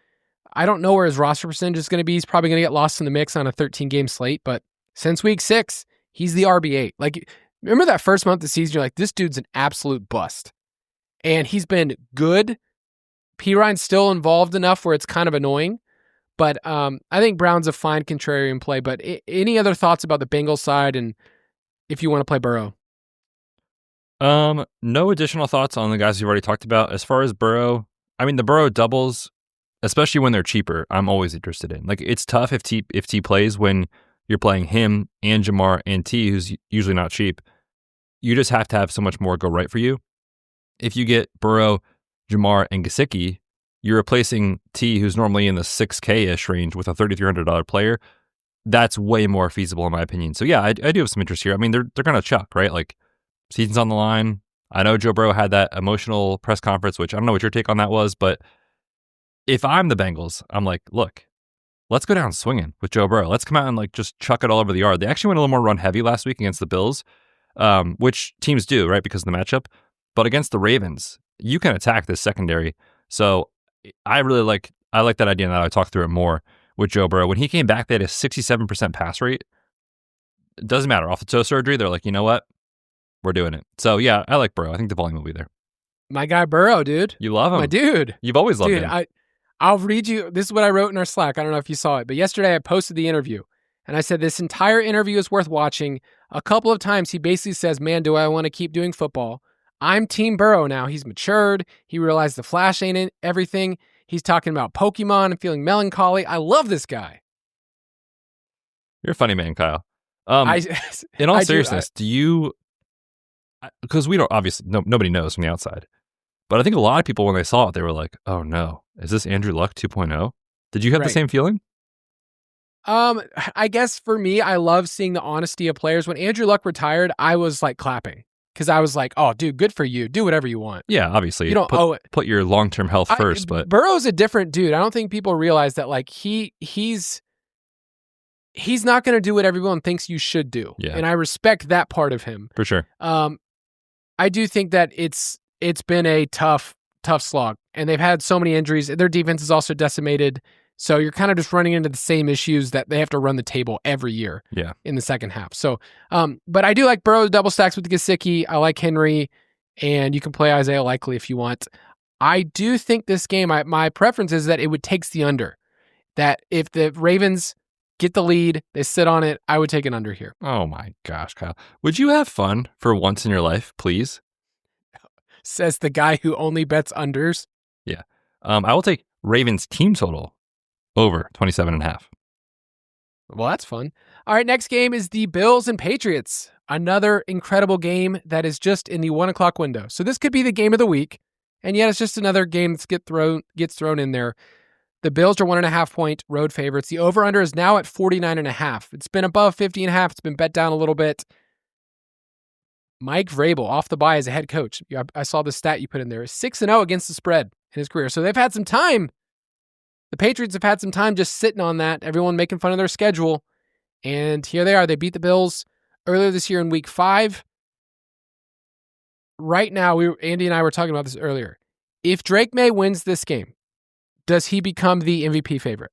I don't know where his roster percentage is going to be. He's probably going to get lost in the mix on a 13-game slate, but since week 6, he's the RB8. Like, remember that first month of the season, you're like, this dude's an absolute bust. And he's been good. P. Ryan's still involved enough where it's kind of annoying. But I think Brown's a fine contrarian play. But any other thoughts about the Bengals side and if you want to play Burrow? No additional thoughts on the guys you've already talked about. As far as Burrow, I mean, the Burrow doubles, especially when they're cheaper, I'm always interested in. Like, it's tough if T plays when you're playing him and Jamar and T, who's usually not cheap. You just have to have so much more go right for you. If you get Burrow, Jamar, and Gesicki, you're replacing T, who's normally in the $6K-ish range, with a $3,300 player. That's way more feasible in my opinion. So yeah, I do have some interest here. I mean, they're going to chuck, right? Like, season's on the line. I know Joe Burrow had that emotional press conference, which I don't know what your take on that was, but if I'm the Bengals, I'm like, look, let's go down swinging with Joe Burrow. Let's come out and like just chuck it all over the yard. They actually went a little more run heavy last week against the Bills, which teams do, right? Because of the matchup. But against the Ravens, you can attack this secondary. So I like that idea now. I talked through it more with Joe Burrow. When he came back, they had a 67% pass rate. It doesn't matter. Off the toe surgery, they're like, you know what? We're doing it. So yeah, I like Burrow. I think the volume will be there. My guy Burrow, dude. You love him. My dude. You've always loved him. I'll read you. This is what I wrote in our Slack. I don't know if you saw it, but yesterday I posted the interview and I said, this entire interview is worth watching. A couple of times he basically says, man, do I want to keep doing football? I'm Team Burrow now. He's matured. He realized the flash ain't everything. He's talking about Pokemon and feeling melancholy. I love this guy. You're a funny man, Kyle. In all seriousness, do you... Because we don't, obviously, nobody knows from the outside. But I think a lot of people, when they saw it, they were like, oh no, is this Andrew Luck 2.0? Did you have the same feeling? I guess for me, I love seeing the honesty of players. When Andrew Luck retired, I was like clapping because I was like, oh, dude, good for you. Do whatever you want. Yeah, obviously. You don't owe it. Put your long-term health first. But Burrow's a different dude. I don't think people realize that like he's not going to do what everyone thinks you should do. Yeah. And I respect that part of him. For sure. I do think that it's been a tough slog, and they've had so many injuries. Their defense is also decimated. So you're kind of just running into the same issues that they have to run the table every year Yeah. in the second half. So, but I do like Burrow double stacks with Gesicki. I like Henry, and you can play Isaiah Likely if you want. I do think this game, my preference is that it would take the under. That if the Ravens get the lead, they sit on it, I would take an under here. Oh my gosh, Kyle. Would you have fun for once in your life, please? Says the guy who only bets unders. Yeah. I will take Ravens team total over 27.5. Well, that's fun. All right, next game is the Bills and Patriots. Another incredible game that is just in the 1 o'clock window. So this could be the game of the week, and yet it's just another game that gets thrown in there. The Bills are 1.5 point road favorites. The over-under is now at 49.5. It's been above 50.5. It's been bet down a little bit. Mike Vrabel, off the bye as a head coach. I saw the stat you put in there. 6-0 against the spread in his career. So they've had some time. The Patriots have had some time just sitting on that. Everyone making fun of their schedule. And here they are. They beat the Bills earlier this year in week 5. Right now, Andy and I were talking about this earlier. If Drake May wins this game, does he become the MVP favorite?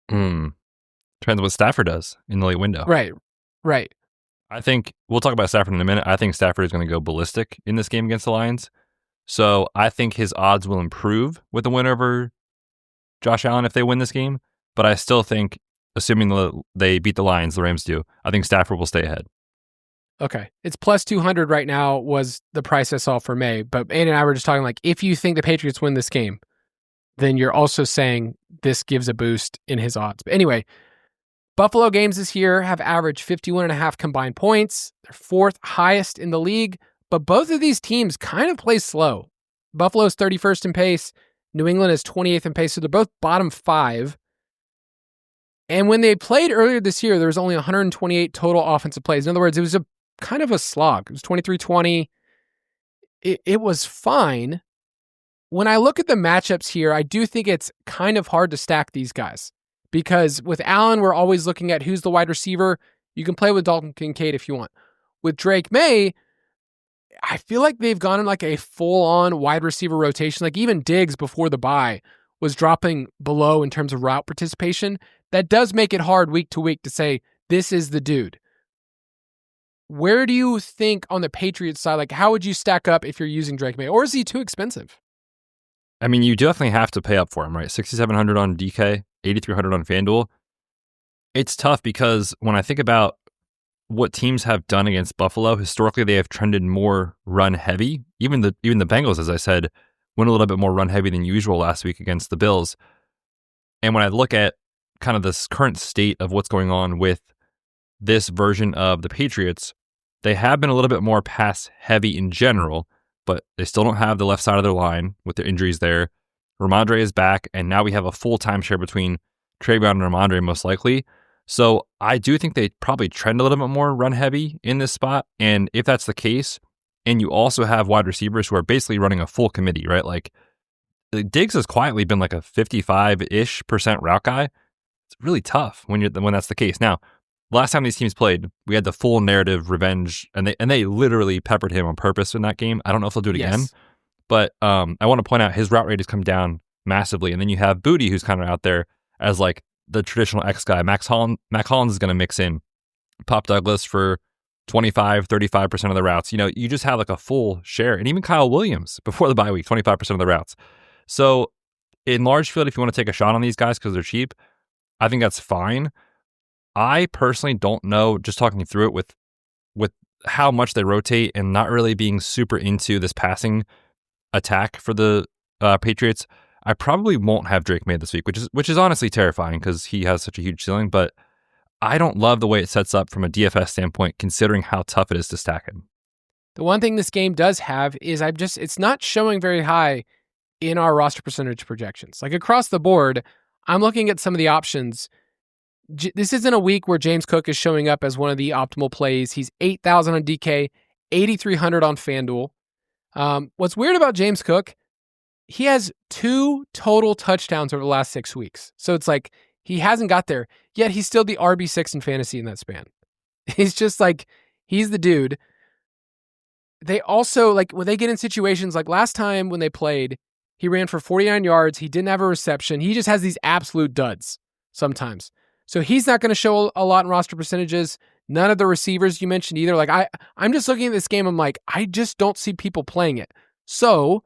Depends what Stafford does in the late window. Right. I think we'll talk about Stafford in a minute. I think Stafford is going to go ballistic in this game against the Lions. So I think his odds will improve with the win over Josh Allen if they win this game. But I still think, assuming they beat the Lions, the Rams do, I think Stafford will stay ahead. Okay. It's plus 200 right now was the price I saw for May. But Andy and I were just talking like, if you think the Patriots win this game, then you're also saying this gives a boost in his odds. But anyway, Buffalo games this year have averaged 51.5 combined points. They're 4th highest in the league, but both of these teams kind of play slow. Buffalo's 31st in pace. New England is 28th in pace, so they're both bottom 5. And when they played earlier this year, there was only 128 total offensive plays. In other words, it was a kind of a slog. It was 23-20. It was fine. When I look at the matchups here, I do think it's kind of hard to stack these guys. Because with Allen, we're always looking at who's the wide receiver. You can play with Dalton Kincaid if you want. With Drake May, I feel like they've gone in like a full-on wide receiver rotation. Like even Diggs before the bye was dropping below in terms of route participation. That does make it hard week to week to say, this is the dude. Where do you think on the Patriots side, like how would you stack up if you're using Drake May? Or is he too expensive? I mean, you definitely have to pay up for him, right? $6,700 on DK, $8,300 on FanDuel. It's tough because when I think about what teams have done against Buffalo, historically they have trended more run heavy. Even the Bengals, as I said, went a little bit more run heavy than usual last week against the Bills. And when I look at kind of this current state of what's going on with this version of the Patriots, they have been a little bit more pass heavy in general, but they still don't have the left side of their line with their injuries there. Ramondre is back, and now we have a full timeshare between Trayvon and Ramondre most likely. So I do think they probably trend a little bit more run heavy in this spot. And if that's the case, and you also have wide receivers who are basically running a full committee, right? Like Diggs has quietly been like a 55-ish% route guy. It's really tough when that's the case. Now, last time these teams played, we had the full narrative revenge, and they literally peppered him on purpose in that game. I don't know if they'll do it again, but I want to point out his route rate has come down massively. And then you have Booty, who's kind of out there as like the traditional X guy. Mac Hollins is going to mix in Pop Douglas for 25-35% of the routes. You know, you just have like a full share, and even Kyle Williams before the bye week, 25% of the routes. So in large field, if you want to take a shot on these guys because they're cheap, I think that's fine. I personally don't know, just talking through it with how much they rotate and not really being super into this passing attack for the Patriots. I probably won't have Drake May this week, which is honestly terrifying because he has such a huge ceiling, but I don't love the way it sets up from a DFS standpoint, considering how tough it is to stack him. The one thing this game does have is it's not showing very high in our roster percentage projections. Like across the board, I'm looking at some of the options. This isn't a week where James Cook is showing up as one of the optimal plays. He's 8,000 on DK, 8,300 on FanDuel. What's weird about James Cook, he has 2 total touchdowns over the last 6 weeks. So it's like he hasn't got there, yet he's still the RB6 in fantasy in that span. He's just like, he's the dude. They also, like when they get in situations like last time when they played, He ran for 49 yards. He didn't have a reception. He just has these absolute duds sometimes. So he's not going to show a lot in roster percentages. None of the receivers you mentioned either. Like I'm just looking at this game. I'm like, I just don't see people playing it. So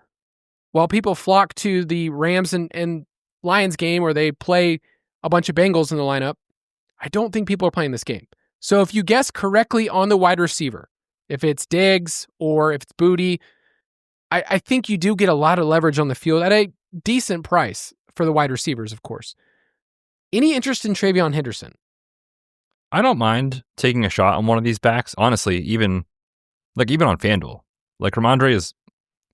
while people flock to the Rams and Lions game where they play a bunch of Bengals in the lineup, I don't think people are playing this game. So if you guess correctly on the wide receiver, if it's Diggs or if it's Booty, I think you do get a lot of leverage on the field at a decent price for the wide receivers, of course. Any interest in Travion Henderson? I don't mind taking a shot on one of these backs. Honestly, even on FanDuel. Like Ramondre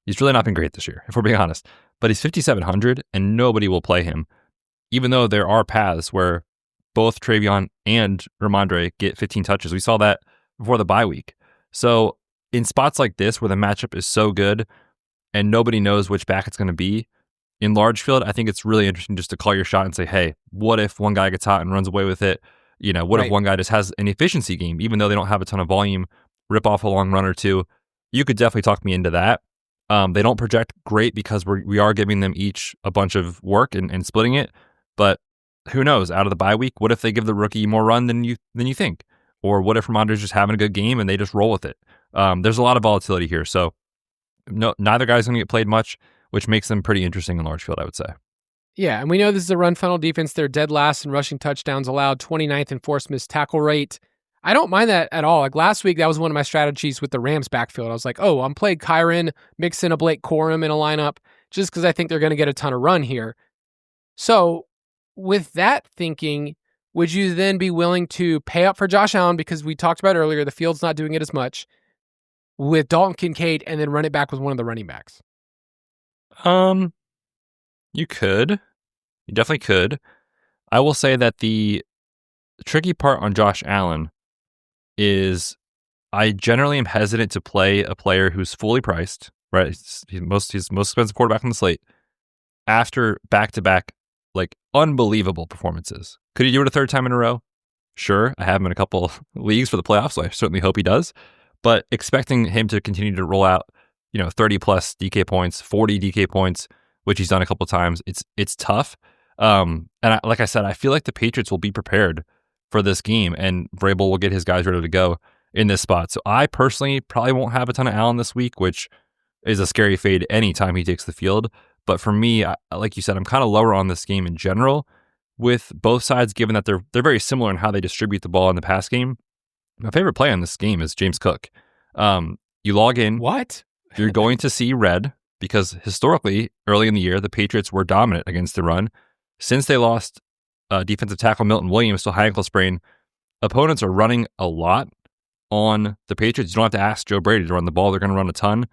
he's really not been great this year, if we're being honest. But he's 5,700 and nobody will play him, even though there are paths where both Travion and Ramondre get 15 touches. We saw that before the bye week. So in spots like this where the matchup is so good and nobody knows which back it's going to be, in large field, I think it's really interesting just to call your shot and say, hey, what if one guy gets hot and runs away with it? What if one guy just has an efficiency game, even though they don't have a ton of volume, rip off a long run or two? You could definitely talk me into that. They don't project great because we are giving them each a bunch of work and splitting it. But who knows? Out of the bye week, what if they give the rookie more run than you think? Or what if Ramondre's just having a good game and they just roll with it? There's a lot of volatility here. So neither guy's going to get played much, which makes them pretty interesting in large field, I would say. Yeah, and we know this is a run funnel defense. They're dead last in rushing touchdowns allowed, 29th in forced missed tackle rate. I don't mind that at all. Like last week, that was one of my strategies with the Rams backfield. I was like, I'm playing Kyron, mix in a Blake Corum in a lineup, just because I think they're going to get a ton of run here. So with that thinking, would you then be willing to pay up for Josh Allen, because we talked about earlier, the field's not doing it as much, with Dalton Kincaid, and then run it back with one of the running backs? You could. You definitely could. I will say that the tricky part on Josh Allen is I generally am hesitant to play a player who's fully priced, right? He's most expensive quarterback on the slate after back-to-back, like, unbelievable performances. Could he do it a third time in a row? Sure. I have him in a couple leagues for the playoffs, so I certainly hope he does. But expecting him to continue to roll out, 30 plus DK points, 40 DK points, which he's done a couple times, it's tough. Like I said, I feel like the Patriots will be prepared for this game, and Vrabel will get his guys ready to go in this spot. So I personally probably won't have a ton of Allen this week, which is a scary fade anytime he takes the field. But for me, like you said, I'm kind of lower on this game in general with both sides, given that they're very similar in how they distribute the ball in the pass game. My favorite play on this game is James Cook. You log in. What? You're going to see red, because historically, early in the year, the Patriots were dominant against the run. Since they lost defensive tackle Milton Williams to a high ankle sprain, opponents are running a lot on the Patriots. You don't have to ask Joe Brady to run the ball. They're going to run a ton.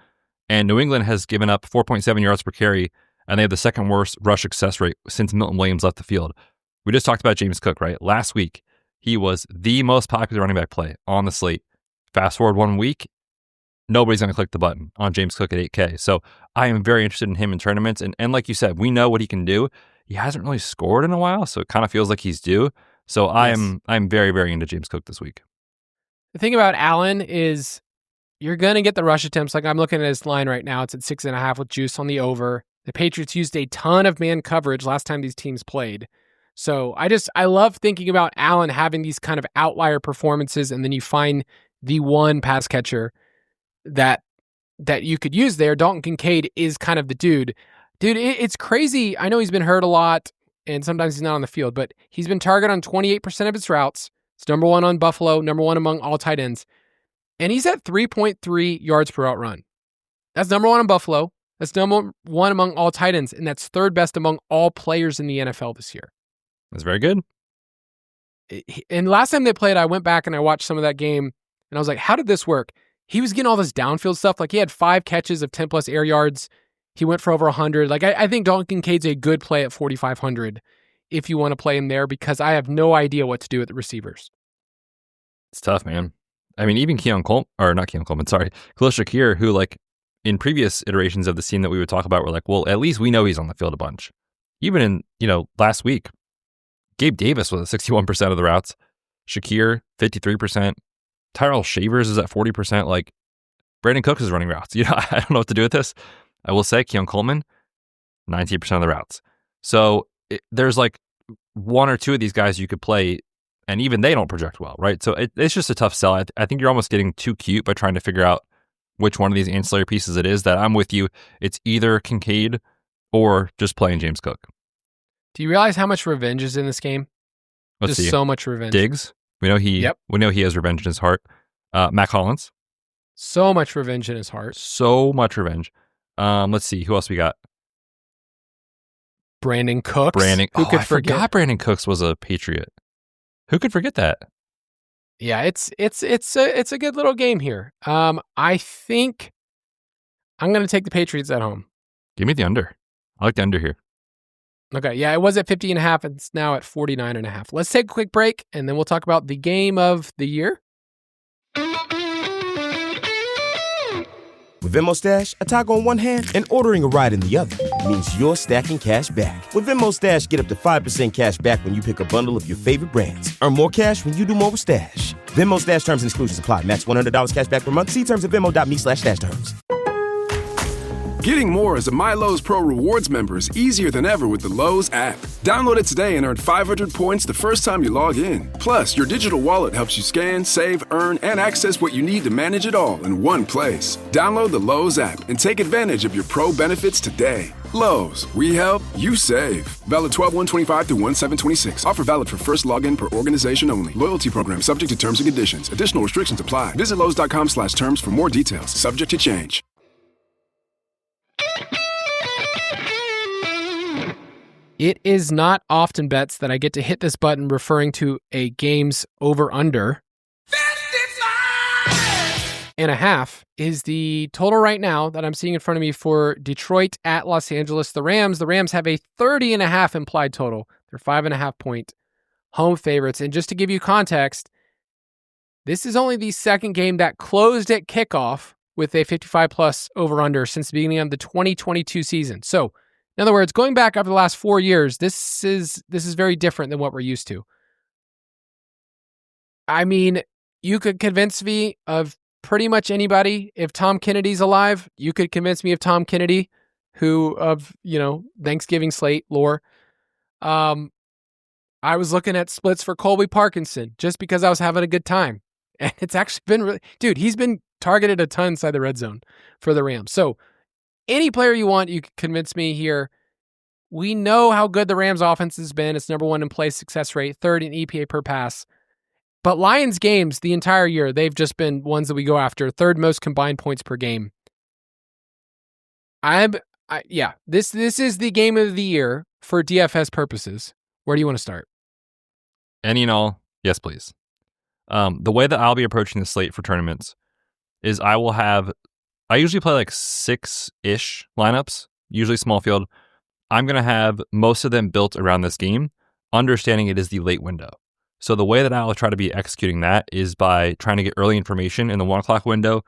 And New England has given up 4.7 yards per carry, and they have the second worst rush success rate since Milton Williams left the field. We just talked about James Cook, right? Last week, he was the most popular running back play on the slate. Fast forward 1 week, nobody's going to click the button on James Cook at 8K. So I am very interested in him in tournaments. And like you said, we know what he can do. He hasn't really scored in a while, so it kind of feels like he's due. So I'm very, very into James Cook this week. The thing about Allen is you're going to get the rush attempts. Like I'm looking at his line right now. It's at 6.5 with juice on the over. The Patriots used a ton of man coverage last time these teams played. So I love thinking about Allen having these kind of outlier performances, and then you find the one pass catcher that you could use there. Dalton Kincaid is kind of the dude. It's crazy. I know he's been hurt a lot, and sometimes he's not on the field, but he's been targeted on 28% of his routes. It's number one on Buffalo, number one among all tight ends. And he's at 3.3 yards per route run. That's number one on Buffalo. That's number one among all tight ends, and that's third best among all players in the NFL this year. That's very good. And last time they played, I went back and I watched some of that game, and I was like, how did this work? He was getting all this downfield stuff. Like he had 5 catches of 10 plus air yards. He went for over 100. Like I think Dalton Kincaid's a good play at 4,500 if you want to play him there, because I have no idea what to do with the receivers. It's tough, man. I mean, even Khalil Shakir, who like in previous iterations of the scene that we would talk about, we're like, well, at least we know he's on the field a bunch. Even in, last week, Gabe Davis was at 61% of the routes. Shakir, 53%. Tyrell Shavers is at 40%. Like, Brandon Cooks is running routes. I don't know what to do with this. I will say, Keon Coleman, 19% of the routes. So there's like one or two of these guys you could play, and even they don't project well, right? So it's just a tough sell. I think you're almost getting too cute by trying to figure out which one of these ancillary pieces it is. That I'm with you. It's either Kincaid or just playing James Cook. Do you realize how much revenge is in this game? Let's just see. So much revenge. Diggs. We know he has revenge in his heart. Matt Collins. So much revenge in his heart. So much revenge. Let's see. Who else we got? Brandon Cooks. Who could forget? Forgot Brandon Cooks was a Patriot. Who could forget that? Yeah, it's a good little game here. I think I'm going to take the Patriots at home. Give me the under. I like the under here. Okay, yeah, it was at 50.5. It's now at 49.5. Let's take a quick break, and then we'll talk about the game of the year. With Venmo Stash, a toggle on one hand and ordering a ride in the other means you're stacking cash back. With Venmo Stash, get up to 5% cash back when you pick a bundle of your favorite brands. Earn more cash when you do more with Stash. Venmo Stash terms and exclusions apply. Max $100 cash back per month. See terms at venmo.me/stash terms. Getting more as a MyLowe's Pro Rewards member is easier than ever with the Lowe's app. Download it today and earn 500 points the first time you log in. Plus, your digital wallet helps you scan, save, earn, and access what you need to manage it all in one place. Download the Lowe's app and take advantage of your Pro benefits today. Lowe's, we help, you save. Valid 12/1/25 through 1/7/26. Offer valid for first login per organization only. Loyalty program subject to terms and conditions. Additional restrictions apply. Visit Lowe's.com/terms for more details. Subject to change. It is not often, Betz, that I get to hit this button referring to a game's over-under. 55.5 is the total right now that I'm seeing in front of me for Detroit at Los Angeles. The Rams have a 30.5 implied total. They're 5.5-point home favorites. And just to give you context, this is only the second game that closed at kickoff with a 55-plus over-under since the beginning of the 2022 season. So, in other words, going back over the last 4 years, this is very different than what we're used to. I mean, you could convince me of pretty much anybody. If Tom Kennedy's alive, you could convince me of Tom Kennedy, who of, Thanksgiving slate lore. I was looking at splits for Colby Parkinson just because I was having a good time. And it's actually been really, dude, he's been targeted a ton inside the red zone for the Rams. So any player you want, you can convince me here. We know how good the Rams offense has been. It's number 1 in play success rate, 3rd in EPA per pass. But Lions games the entire year, they've just been ones that we go after. 3rd most combined points per game. This is the game of the year for DFS purposes. Where do you want to start? Any and all, yes, please. The way that I'll be approaching the slate for tournaments is I usually play like 6-ish lineups, usually small field. I'm going to have most of them built around this game, understanding it is the late window. So the way that I'll try to be executing that is by trying to get early information in the 1 o'clock window,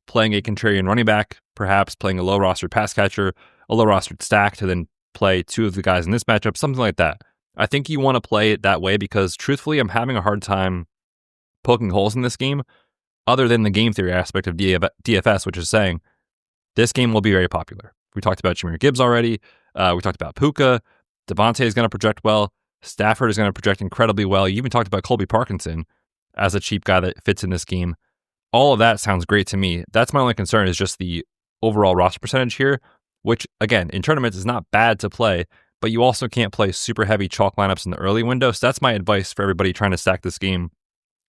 playing a contrarian running back, perhaps playing a low rostered pass catcher, a low rostered stack to then play 2 of the guys in this matchup, something like that. I think you want to play it that way because truthfully, I'm having a hard time poking holes in this game other than the game theory aspect of DFS, which is saying this game will be very popular. We talked about Jahmyr Gibbs already. We talked about Puka. Devontae is going to project well. Stafford is going to project incredibly well. You even talked about Colby Parkinson as a cheap guy that fits in this game. All of that sounds great to me. That's my only concern is just the overall roster percentage here, which, again, in tournaments is not bad to play, but you also can't play super heavy chalk lineups in the early window. So that's my advice for everybody trying to stack this game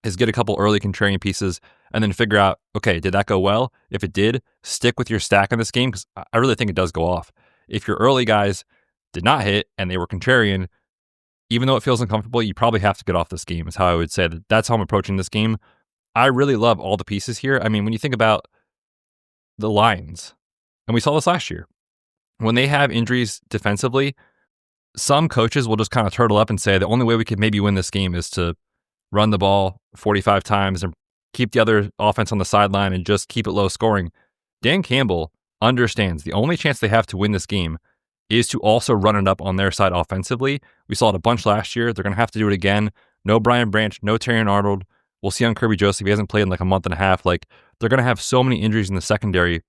is get a couple early contrarian pieces and then figure out, okay, did that go well? If it did, stick with your stack in this game because I really think it does go off. If your early guys did not hit and they were contrarian, even though it feels uncomfortable, you probably have to get off this game is how I would say that. That's how I'm approaching this game. I really love all the pieces here. I mean, when you think about the Lions, and we saw this last year, when they have injuries defensively, some coaches will just kind of turtle up and say the only way we could maybe win this game is to run the ball 45 times and keep the other offense on the sideline and just keep it low scoring. Dan Campbell understands the only chance they have to win this game is to also run it up on their side offensively. We saw it a bunch last year. They're going to have to do it again. No Brian Branch, no Terrion Arnold. We'll see on Kirby Joseph. He hasn't played in like a month and a half. Like, they're going to have so many injuries in the secondary.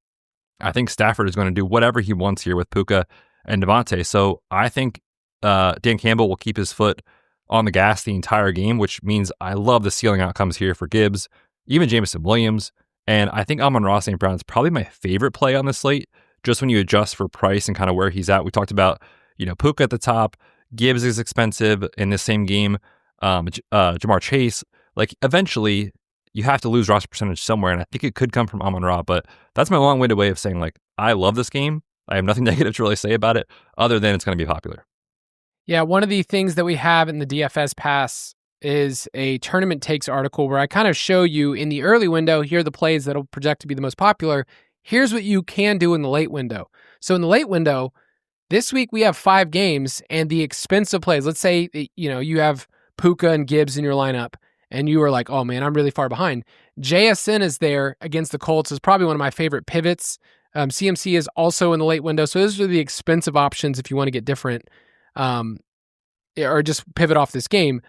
I think Stafford is going to do whatever he wants here with Puka and Devontae. So I think Dan Campbell will keep his foot on the gas the entire game, which means I love the ceiling outcomes here for Gibbs, even Jameson Williams. And I think Amon-Ra St. Brown is probably my favorite play on the slate, just when you adjust for price and kind of where he's at. We talked about, Puka at the top. Gibbs is expensive in this same game. Jamar Chase, eventually you have to lose roster percentage somewhere, and I think it could come from Amon-Ra, but that's my long-winded way of saying, I love this game. I have nothing negative to really say about it, other than it's going to be popular. Yeah, one of the things that we have in the DFS Pass is a tournament takes article where I kind of show you in the early window, here are the plays that'll project to be the most popular. Here's what you can do in the late window. So in the late window, this week we have 5 games, and the expensive plays, let's say, you have Puka and Gibbs in your lineup, and you were like, oh man, I'm really far behind. JSN is there against the Colts, is probably one of my favorite pivots. CMC is also in the late window. So those are the expensive options if you want to get different, or just pivot off this game.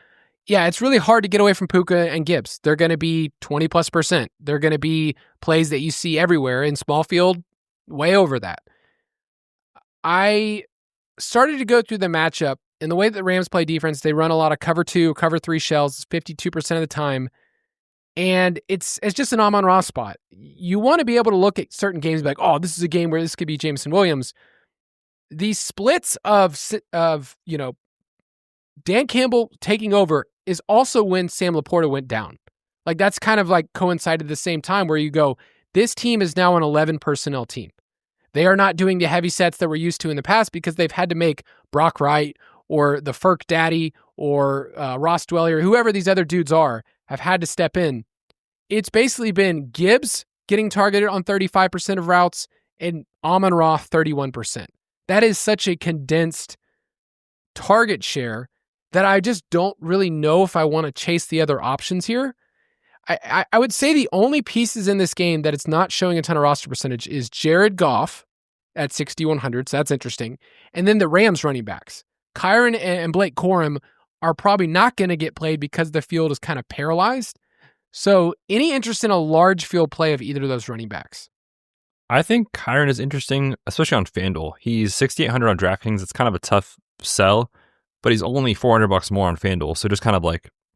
Yeah, it's really hard to get away from Puka and Gibbs. They're going to be 20+%. They're going to be plays that you see everywhere in small field, way over that. I started to go through the matchup, and the way that the Rams play defense, they run a lot of cover 2, cover 3 shells 52% of the time. And it's just an Amon-Ra spot. You want to be able to look at certain games and be like, oh, this is a game where this could be Jameson Williams. These splits of Dan Campbell taking over is also when Sam Laporta went down. That's kind of coincided at the same time where you go, this team is now an 11 personnel team. They are not doing the heavy sets that we're used to in the past because they've had to make Brock Wright or the Ferk Daddy or Ross Dwelly or whoever these other dudes are have had to step in. It's basically been Gibbs getting targeted on 35% of routes and Amon-Ra 31%. That is such a condensed target share that I just don't really know if I want to chase the other options here. I would say the only pieces in this game that it's not showing a ton of roster percentage is Jared Goff at 6,100, so that's interesting. And then the Rams running backs. Kyron and Blake Corum are probably not going to get played because the field is kind of paralyzed. So any interest in a large field play of either of those running backs? I think Kyron is interesting, especially on FanDuel. He's 6,800 on DraftKings. It's kind of a tough sell, but he's only $400 more on FanDuel. So just kind of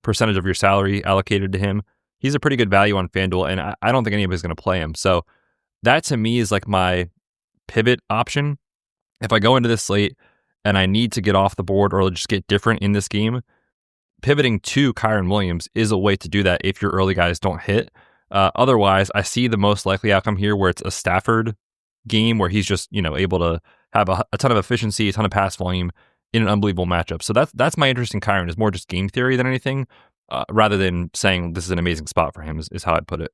percentage of your salary allocated to him. He's a pretty good value on FanDuel, and I don't think anybody's going to play him. So that to me is my pivot option. If I go into this slate and I need to get off the board or just get different in this game, pivoting to Kyron Williams is a way to do that if your early guys don't hit. Otherwise, I see the most likely outcome here where it's a Stafford game where he's just able to have a ton of efficiency, a ton of pass volume in an unbelievable matchup. So that's my interest in Kyron, is more just game theory than anything. Rather than saying this is an amazing spot for him is how I'd put it.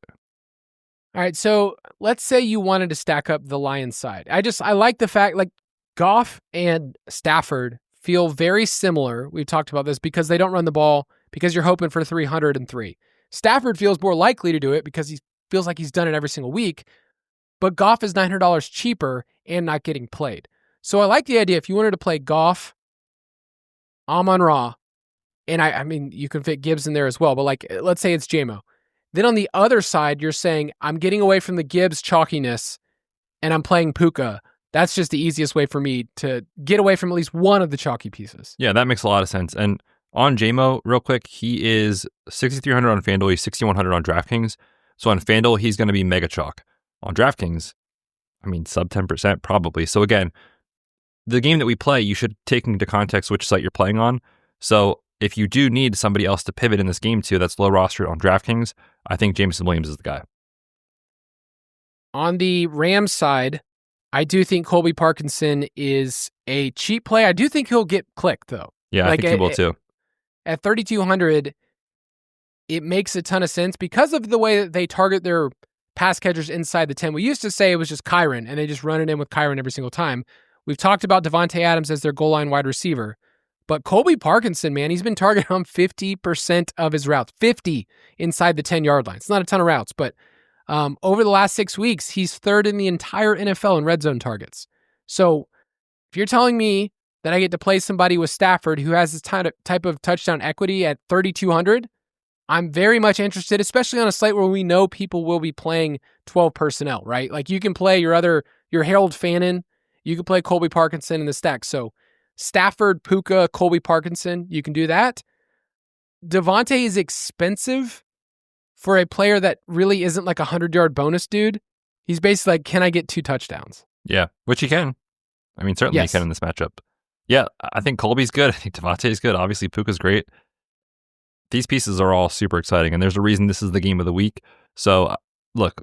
All right, so let's say you wanted to stack up the Lions side. I like the fact Goff and Stafford feel very similar. We've talked about this because they don't run the ball because you're hoping for 303. Stafford feels more likely to do it because he feels like he's done it every single week, but Goff is $900 cheaper and not getting played. So I like the idea if you wanted to play Goff, Amon-Ra, and I mean, you can fit Gibbs in there as well, but let's say it's JMO. Then on the other side, you're saying, I'm getting away from the Gibbs chalkiness and I'm playing Puka. That's just the easiest way for me to get away from at least one of the chalky pieces. Yeah, that makes a lot of sense. And on JMO, real quick, he is 6,300 on FanDuel. He's 6,100 on DraftKings. So on FanDuel, he's going to be mega chalk. On DraftKings, sub 10% probably. So again, the game that we play, you should take into context which site you're playing on. So if you do need somebody else to pivot in this game too, that's low rostered on DraftKings, I think Jameson Williams is the guy. On the Rams side, I do think Colby Parkinson is a cheap play. I do think he'll get clicked though. Yeah, I think he will too. At 3,200, it makes a ton of sense because of the way that they target their pass catchers inside the 10. We used to say it was just Kyron, and they just run it in with Kyron every single time. We've talked about Devontae Adams as their goal line wide receiver. But Colby Parkinson, man, he's been targeted on 50% of his routes, 50 inside the 10-yard line. It's not a ton of routes, but over the last 6 weeks, he's third in the entire NFL in red zone targets. So if you're telling me that I get to play somebody with Stafford who has this type of touchdown equity at 3,200, I'm very much interested, especially on a slate where we know people will be playing 12 personnel, right? You can play your Harold Fannin, you could play Colby Parkinson in the stack. So Stafford, Puka, Colby Parkinson, you can do that. Devontae is expensive for a player that really isn't like a 100-yard bonus dude. He's basically like, can I get 2 touchdowns? Yeah, which he can. I mean, certainly he can in this matchup. Yeah, I think Colby's good. I think Devontae's good. Obviously, Puka's great. These pieces are all super exciting, and there's a reason this is the game of the week. So, look,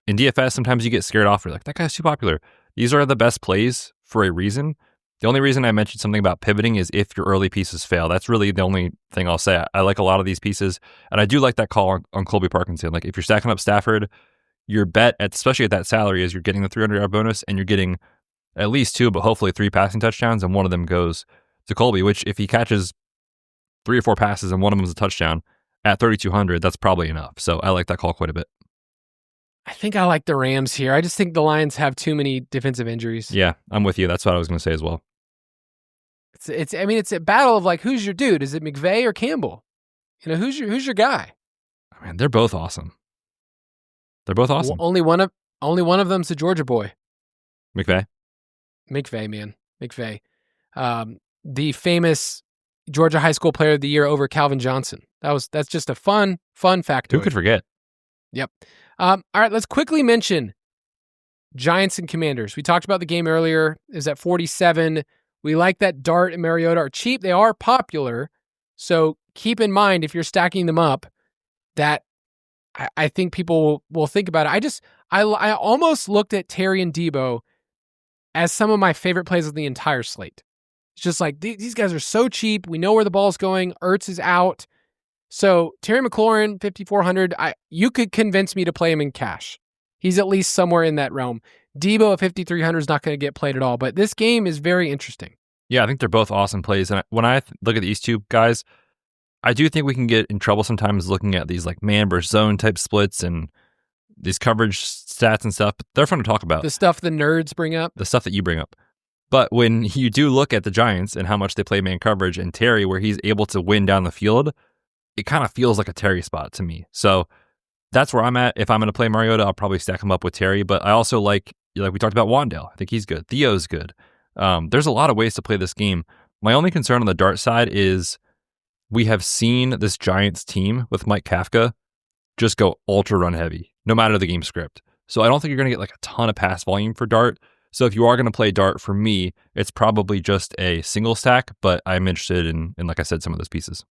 in DFS, sometimes you get scared off. You're like, that guy's too popular. These are the best plays for a reason. The only reason I mentioned something about pivoting is if your early pieces fail. That's really the only thing I'll say. I like a lot of these pieces, and I do like that call on Colby Parkinson. Like, if you're stacking up Stafford, your bet, especially at that salary, is you're getting the 300-yard bonus, and you're getting at least 2, but hopefully 3 passing touchdowns, and one of them goes to Colby, which if he catches 3 or 4 passes and one of them is a touchdown at 3,200, that's probably enough. So I like that call quite a bit. I think I like the Rams here. I just think the Lions have too many defensive injuries. Yeah, I'm with you. That's what I was going to say as well. It's a battle of like, who's your dude? Is it McVay or Campbell? You know, who's your guy? Man, they're both awesome. They're both awesome. Only one of them's a Georgia boy. McVay, man. McVay. The famous Georgia High School Player of the Year over Calvin Johnson. That's just a fun factoid. Who could forget? Yep. All right, let's quickly mention Giants and Commanders. We talked about the game earlier. It was at 47. We like that Dart and Mariota are cheap. They are popular. So keep in mind, if you're stacking them up, that I think people will think about it. I almost looked at Terry and Debo as some of my favorite plays of the entire slate. It's just like, these guys are so cheap. We know where the ball's going. Ertz is out. So Terry McLaurin, 5,400, you could convince me to play him in cash. He's at least somewhere in that realm. Debo at 5,300 is not going to get played at all, but this game is very interesting. Yeah, I think they're both awesome plays. And when I look at these two guys, I do think we can get in trouble sometimes looking at these like man versus zone type splits and these coverage stats and stuff. But they're fun to talk about. The stuff the nerds bring up. The stuff that you bring up. But when you do look at the Giants and how much they play man coverage and Terry, where he's able to win down the field, it kind of feels like a Terry spot to me. So that's where I'm at. If I'm going to play Mariota, I'll probably stack him up with Terry. But I also like we talked about Wandale. I think he's good. Theo's good. There's a lot of ways to play this game. My only concern on the Dart side is we have seen this Giants team with Mike Kafka just go ultra run heavy, no matter the game script. So I don't think you're going to get like a ton of pass volume for Dart. So if you are going to play Dart, for me, it's probably just a single stack, but I'm interested in, like I said, some of those pieces.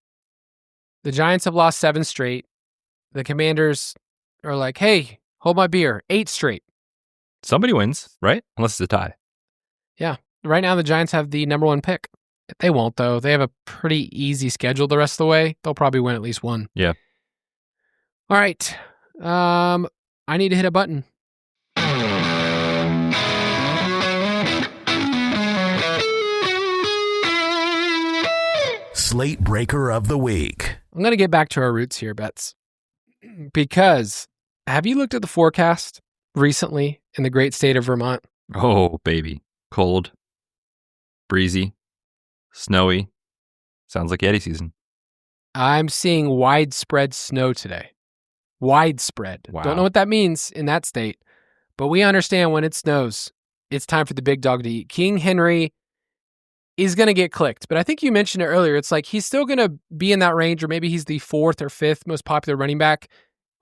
The Giants have lost 7 straight. The Commanders are like, hey, hold my beer, 8 straight. Somebody wins, right? Unless it's a tie. Yeah. Right now, the Giants have the number 1 pick. They won't, though. They have a pretty easy schedule the rest of the way. They'll probably win at least one. Yeah. All right. I need to hit a button. Slate Breaker of the Week. I'm going to get back to our roots here, Betz. Because have you looked at the forecast recently in the great state of Vermont? Oh, baby. Cold, breezy, snowy. Sounds like Yeti season. I'm seeing widespread snow today. Widespread. Wow. Don't know what that means in that state, but we understand when it snows, it's time for the big dog to eat. King Henry is going to get clicked, but I think you mentioned it earlier. It's like he's still going to be in that range, or maybe he's the 4th or 5th most popular running back.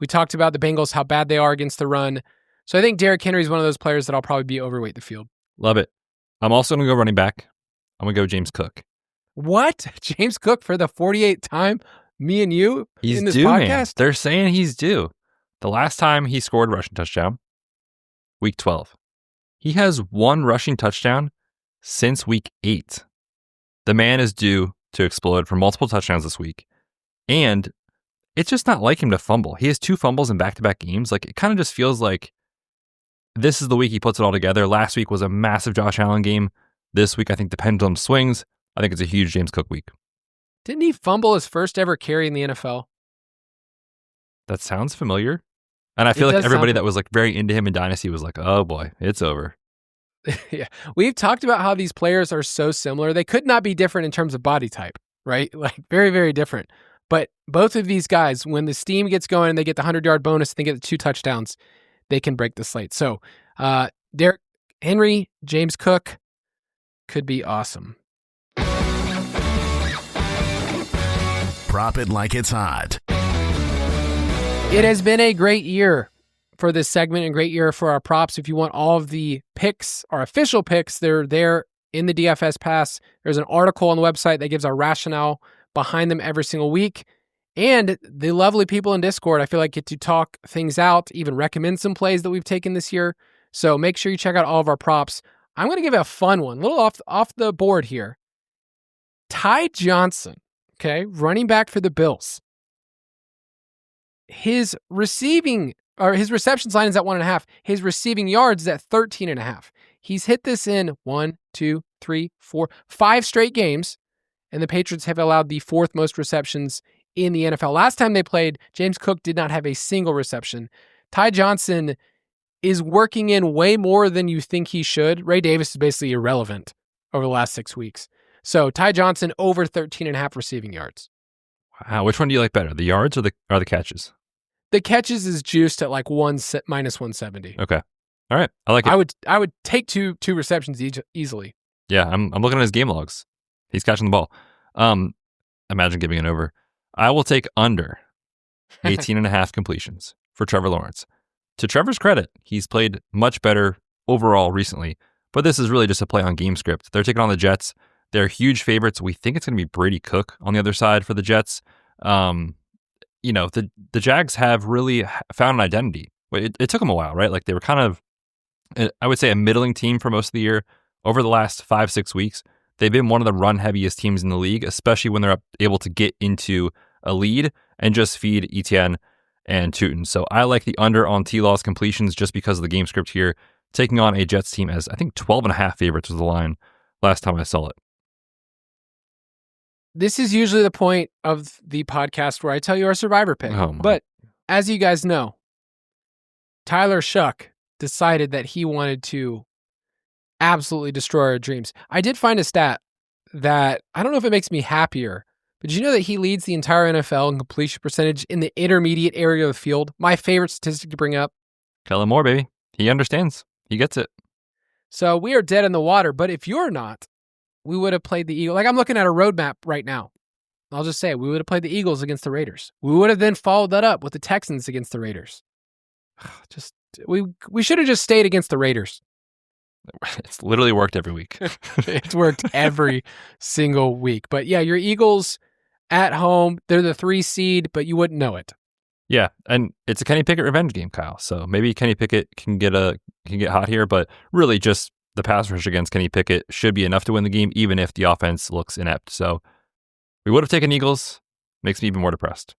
We talked about the Bengals, how bad they are against the run. So I think Derrick Henry is one of those players that I'll probably be overweight the field. Love it. I'm also going to go running back. I'm going to go James Cook. What? James Cook for the 48th time? Me and you He's in this due, podcast? Man. They're saying he's due. The last time he scored a rushing touchdown, week 12. He has 1 rushing touchdown since week 8. The man is due to explode for multiple touchdowns this week. And it's just not like him to fumble. He has 2 fumbles in back-to-back games. Like, it kind of just feels like this is the week he puts it all together. Last week was a massive Josh Allen game. This week, I think the pendulum swings. I think it's a huge James Cook week. Didn't he fumble his first ever carry in the NFL? That sounds familiar. And I feel like everybody that was like very into him in Dynasty was like, oh boy, it's over. Yeah. We've talked about how these players are so similar. They could not be different in terms of body type, right? Like very, very different. But both of these guys, when the steam gets going and they get the 100-yard bonus, they get the 2 touchdowns, they can break the slate. So Derrick Henry, James Cook could be awesome. Prop it like it's hot. It has been a great year for this segment and great year for our props. If you want all of the picks, our official picks, they're there in the DFS Pass. There's an article on the website that gives our rationale behind them every single week. And the lovely people in Discord, I feel like, get to talk things out, even recommend some plays that we've taken this year. So make sure you check out all of our props. I'm going to give it a fun one, a little off the board here. Ty Johnson, okay, running back for the Bills. His receptions line is at 1.5. His receiving yards is at 13.5. He's hit this in 1, 2, 3, 4, 5 straight games, and the Patriots have allowed the 4th most receptions in the NFL. Last time they played, James Cook did not have a single reception. Ty Johnson is working in way more than you think he should. Ray Davis is basically irrelevant over the last 6 weeks. So Ty Johnson over 13.5 receiving yards. Wow, which one do you like better, the yards or the catches? The catches is juiced at like minus 170. Okay, all right, I like it. I would take two receptions easily. Yeah, I'm looking at his game logs. He's catching the ball. Imagine giving it over. I will take under 18.5 completions for Trevor Lawrence. To Trevor's credit, he's played much better overall recently, but this is really just a play on game script. They're taking on the Jets. They're huge favorites. We think it's going to be Brady Cook on the other side for the Jets. The Jags have really found an identity. It took them a while, right? Like they were kind of, I would say, a middling team for most of the year. Over the last 5-6 weeks, they've been one of the run-heaviest teams in the league, especially when they're able to get into a lead and just feed Etienne and Tootin. So I like the under on T-Law's completions just because of the game script here, taking on a Jets team as I think 12.5 favorites was the line last time I saw it. This is usually the point of the podcast where I tell you our survivor pick. But as you guys know, Tyler Shuck decided that he wanted to absolutely destroy our dreams. I did find a stat that I don't know if it makes me happier, but did you know that he leads the entire NFL in completion percentage in the intermediate area of the field? My favorite statistic to bring up. Kellen Moore, baby. He understands. He gets it. So we are dead in the water, but if you're not, we would have played the Eagles. Like I'm looking at a roadmap right now. I'll just say we would have played the Eagles against the Raiders. We would have then followed that up with the Texans against the Raiders. We should have just stayed against the Raiders. It's literally worked every week. It's worked every single week. But yeah, your Eagles at home, they're the 3 seed, but you wouldn't know it. Yeah, and it's a Kenny Pickett revenge game, Kyle. So maybe Kenny Pickett can get hot here, but really just the pass rush against Kenny Pickett should be enough to win the game, even if the offense looks inept. So we would have taken Eagles. Makes me even more depressed.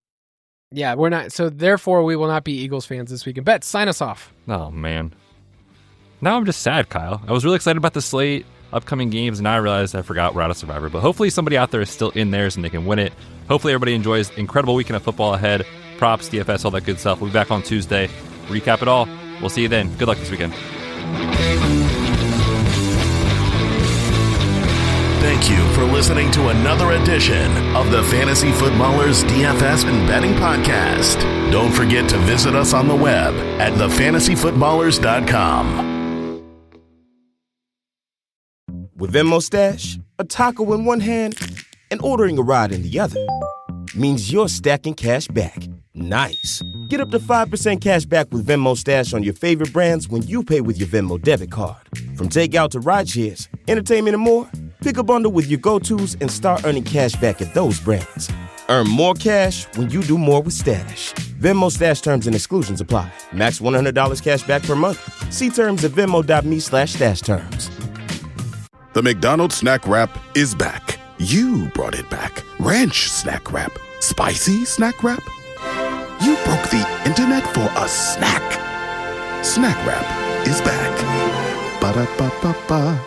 Yeah, we're not. So therefore, we will not be Eagles fans this weekend. Betz, sign us off. Oh, man. Now I'm just sad, Kyle. I was really excited about the slate, upcoming games, and now I realized I forgot we're out of Survivor. But hopefully somebody out there is still in theirs and they can win it. Hopefully everybody enjoys incredible weekend of football ahead. Props, DFS, all that good stuff. We'll be back on Tuesday. Recap it all. We'll see you then. Good luck this weekend. Thank you for listening to another edition of the Fantasy Footballers DFS and Betting Podcast. Don't forget to visit us on the web at thefantasyfootballers.com. With Venmo Stash, a taco in one hand and ordering a ride in the other means you're stacking cash back. Nice. Get up to 5% cash back with Venmo Stash on your favorite brands when you pay with your Venmo debit card. From takeout to rideshares, entertainment, and more, pick a bundle with your go-tos and start earning cash back at those brands. Earn more cash when you do more with Stash. Venmo Stash terms and exclusions apply. Max $100 cash back per month. See terms at venmo.me/stash terms. The McDonald's Snack Wrap is back. You brought it back. Ranch Snack Wrap. Spicy Snack Wrap. You broke the internet for a snack. Snack Wrap is back. Ba-da-ba-ba-ba.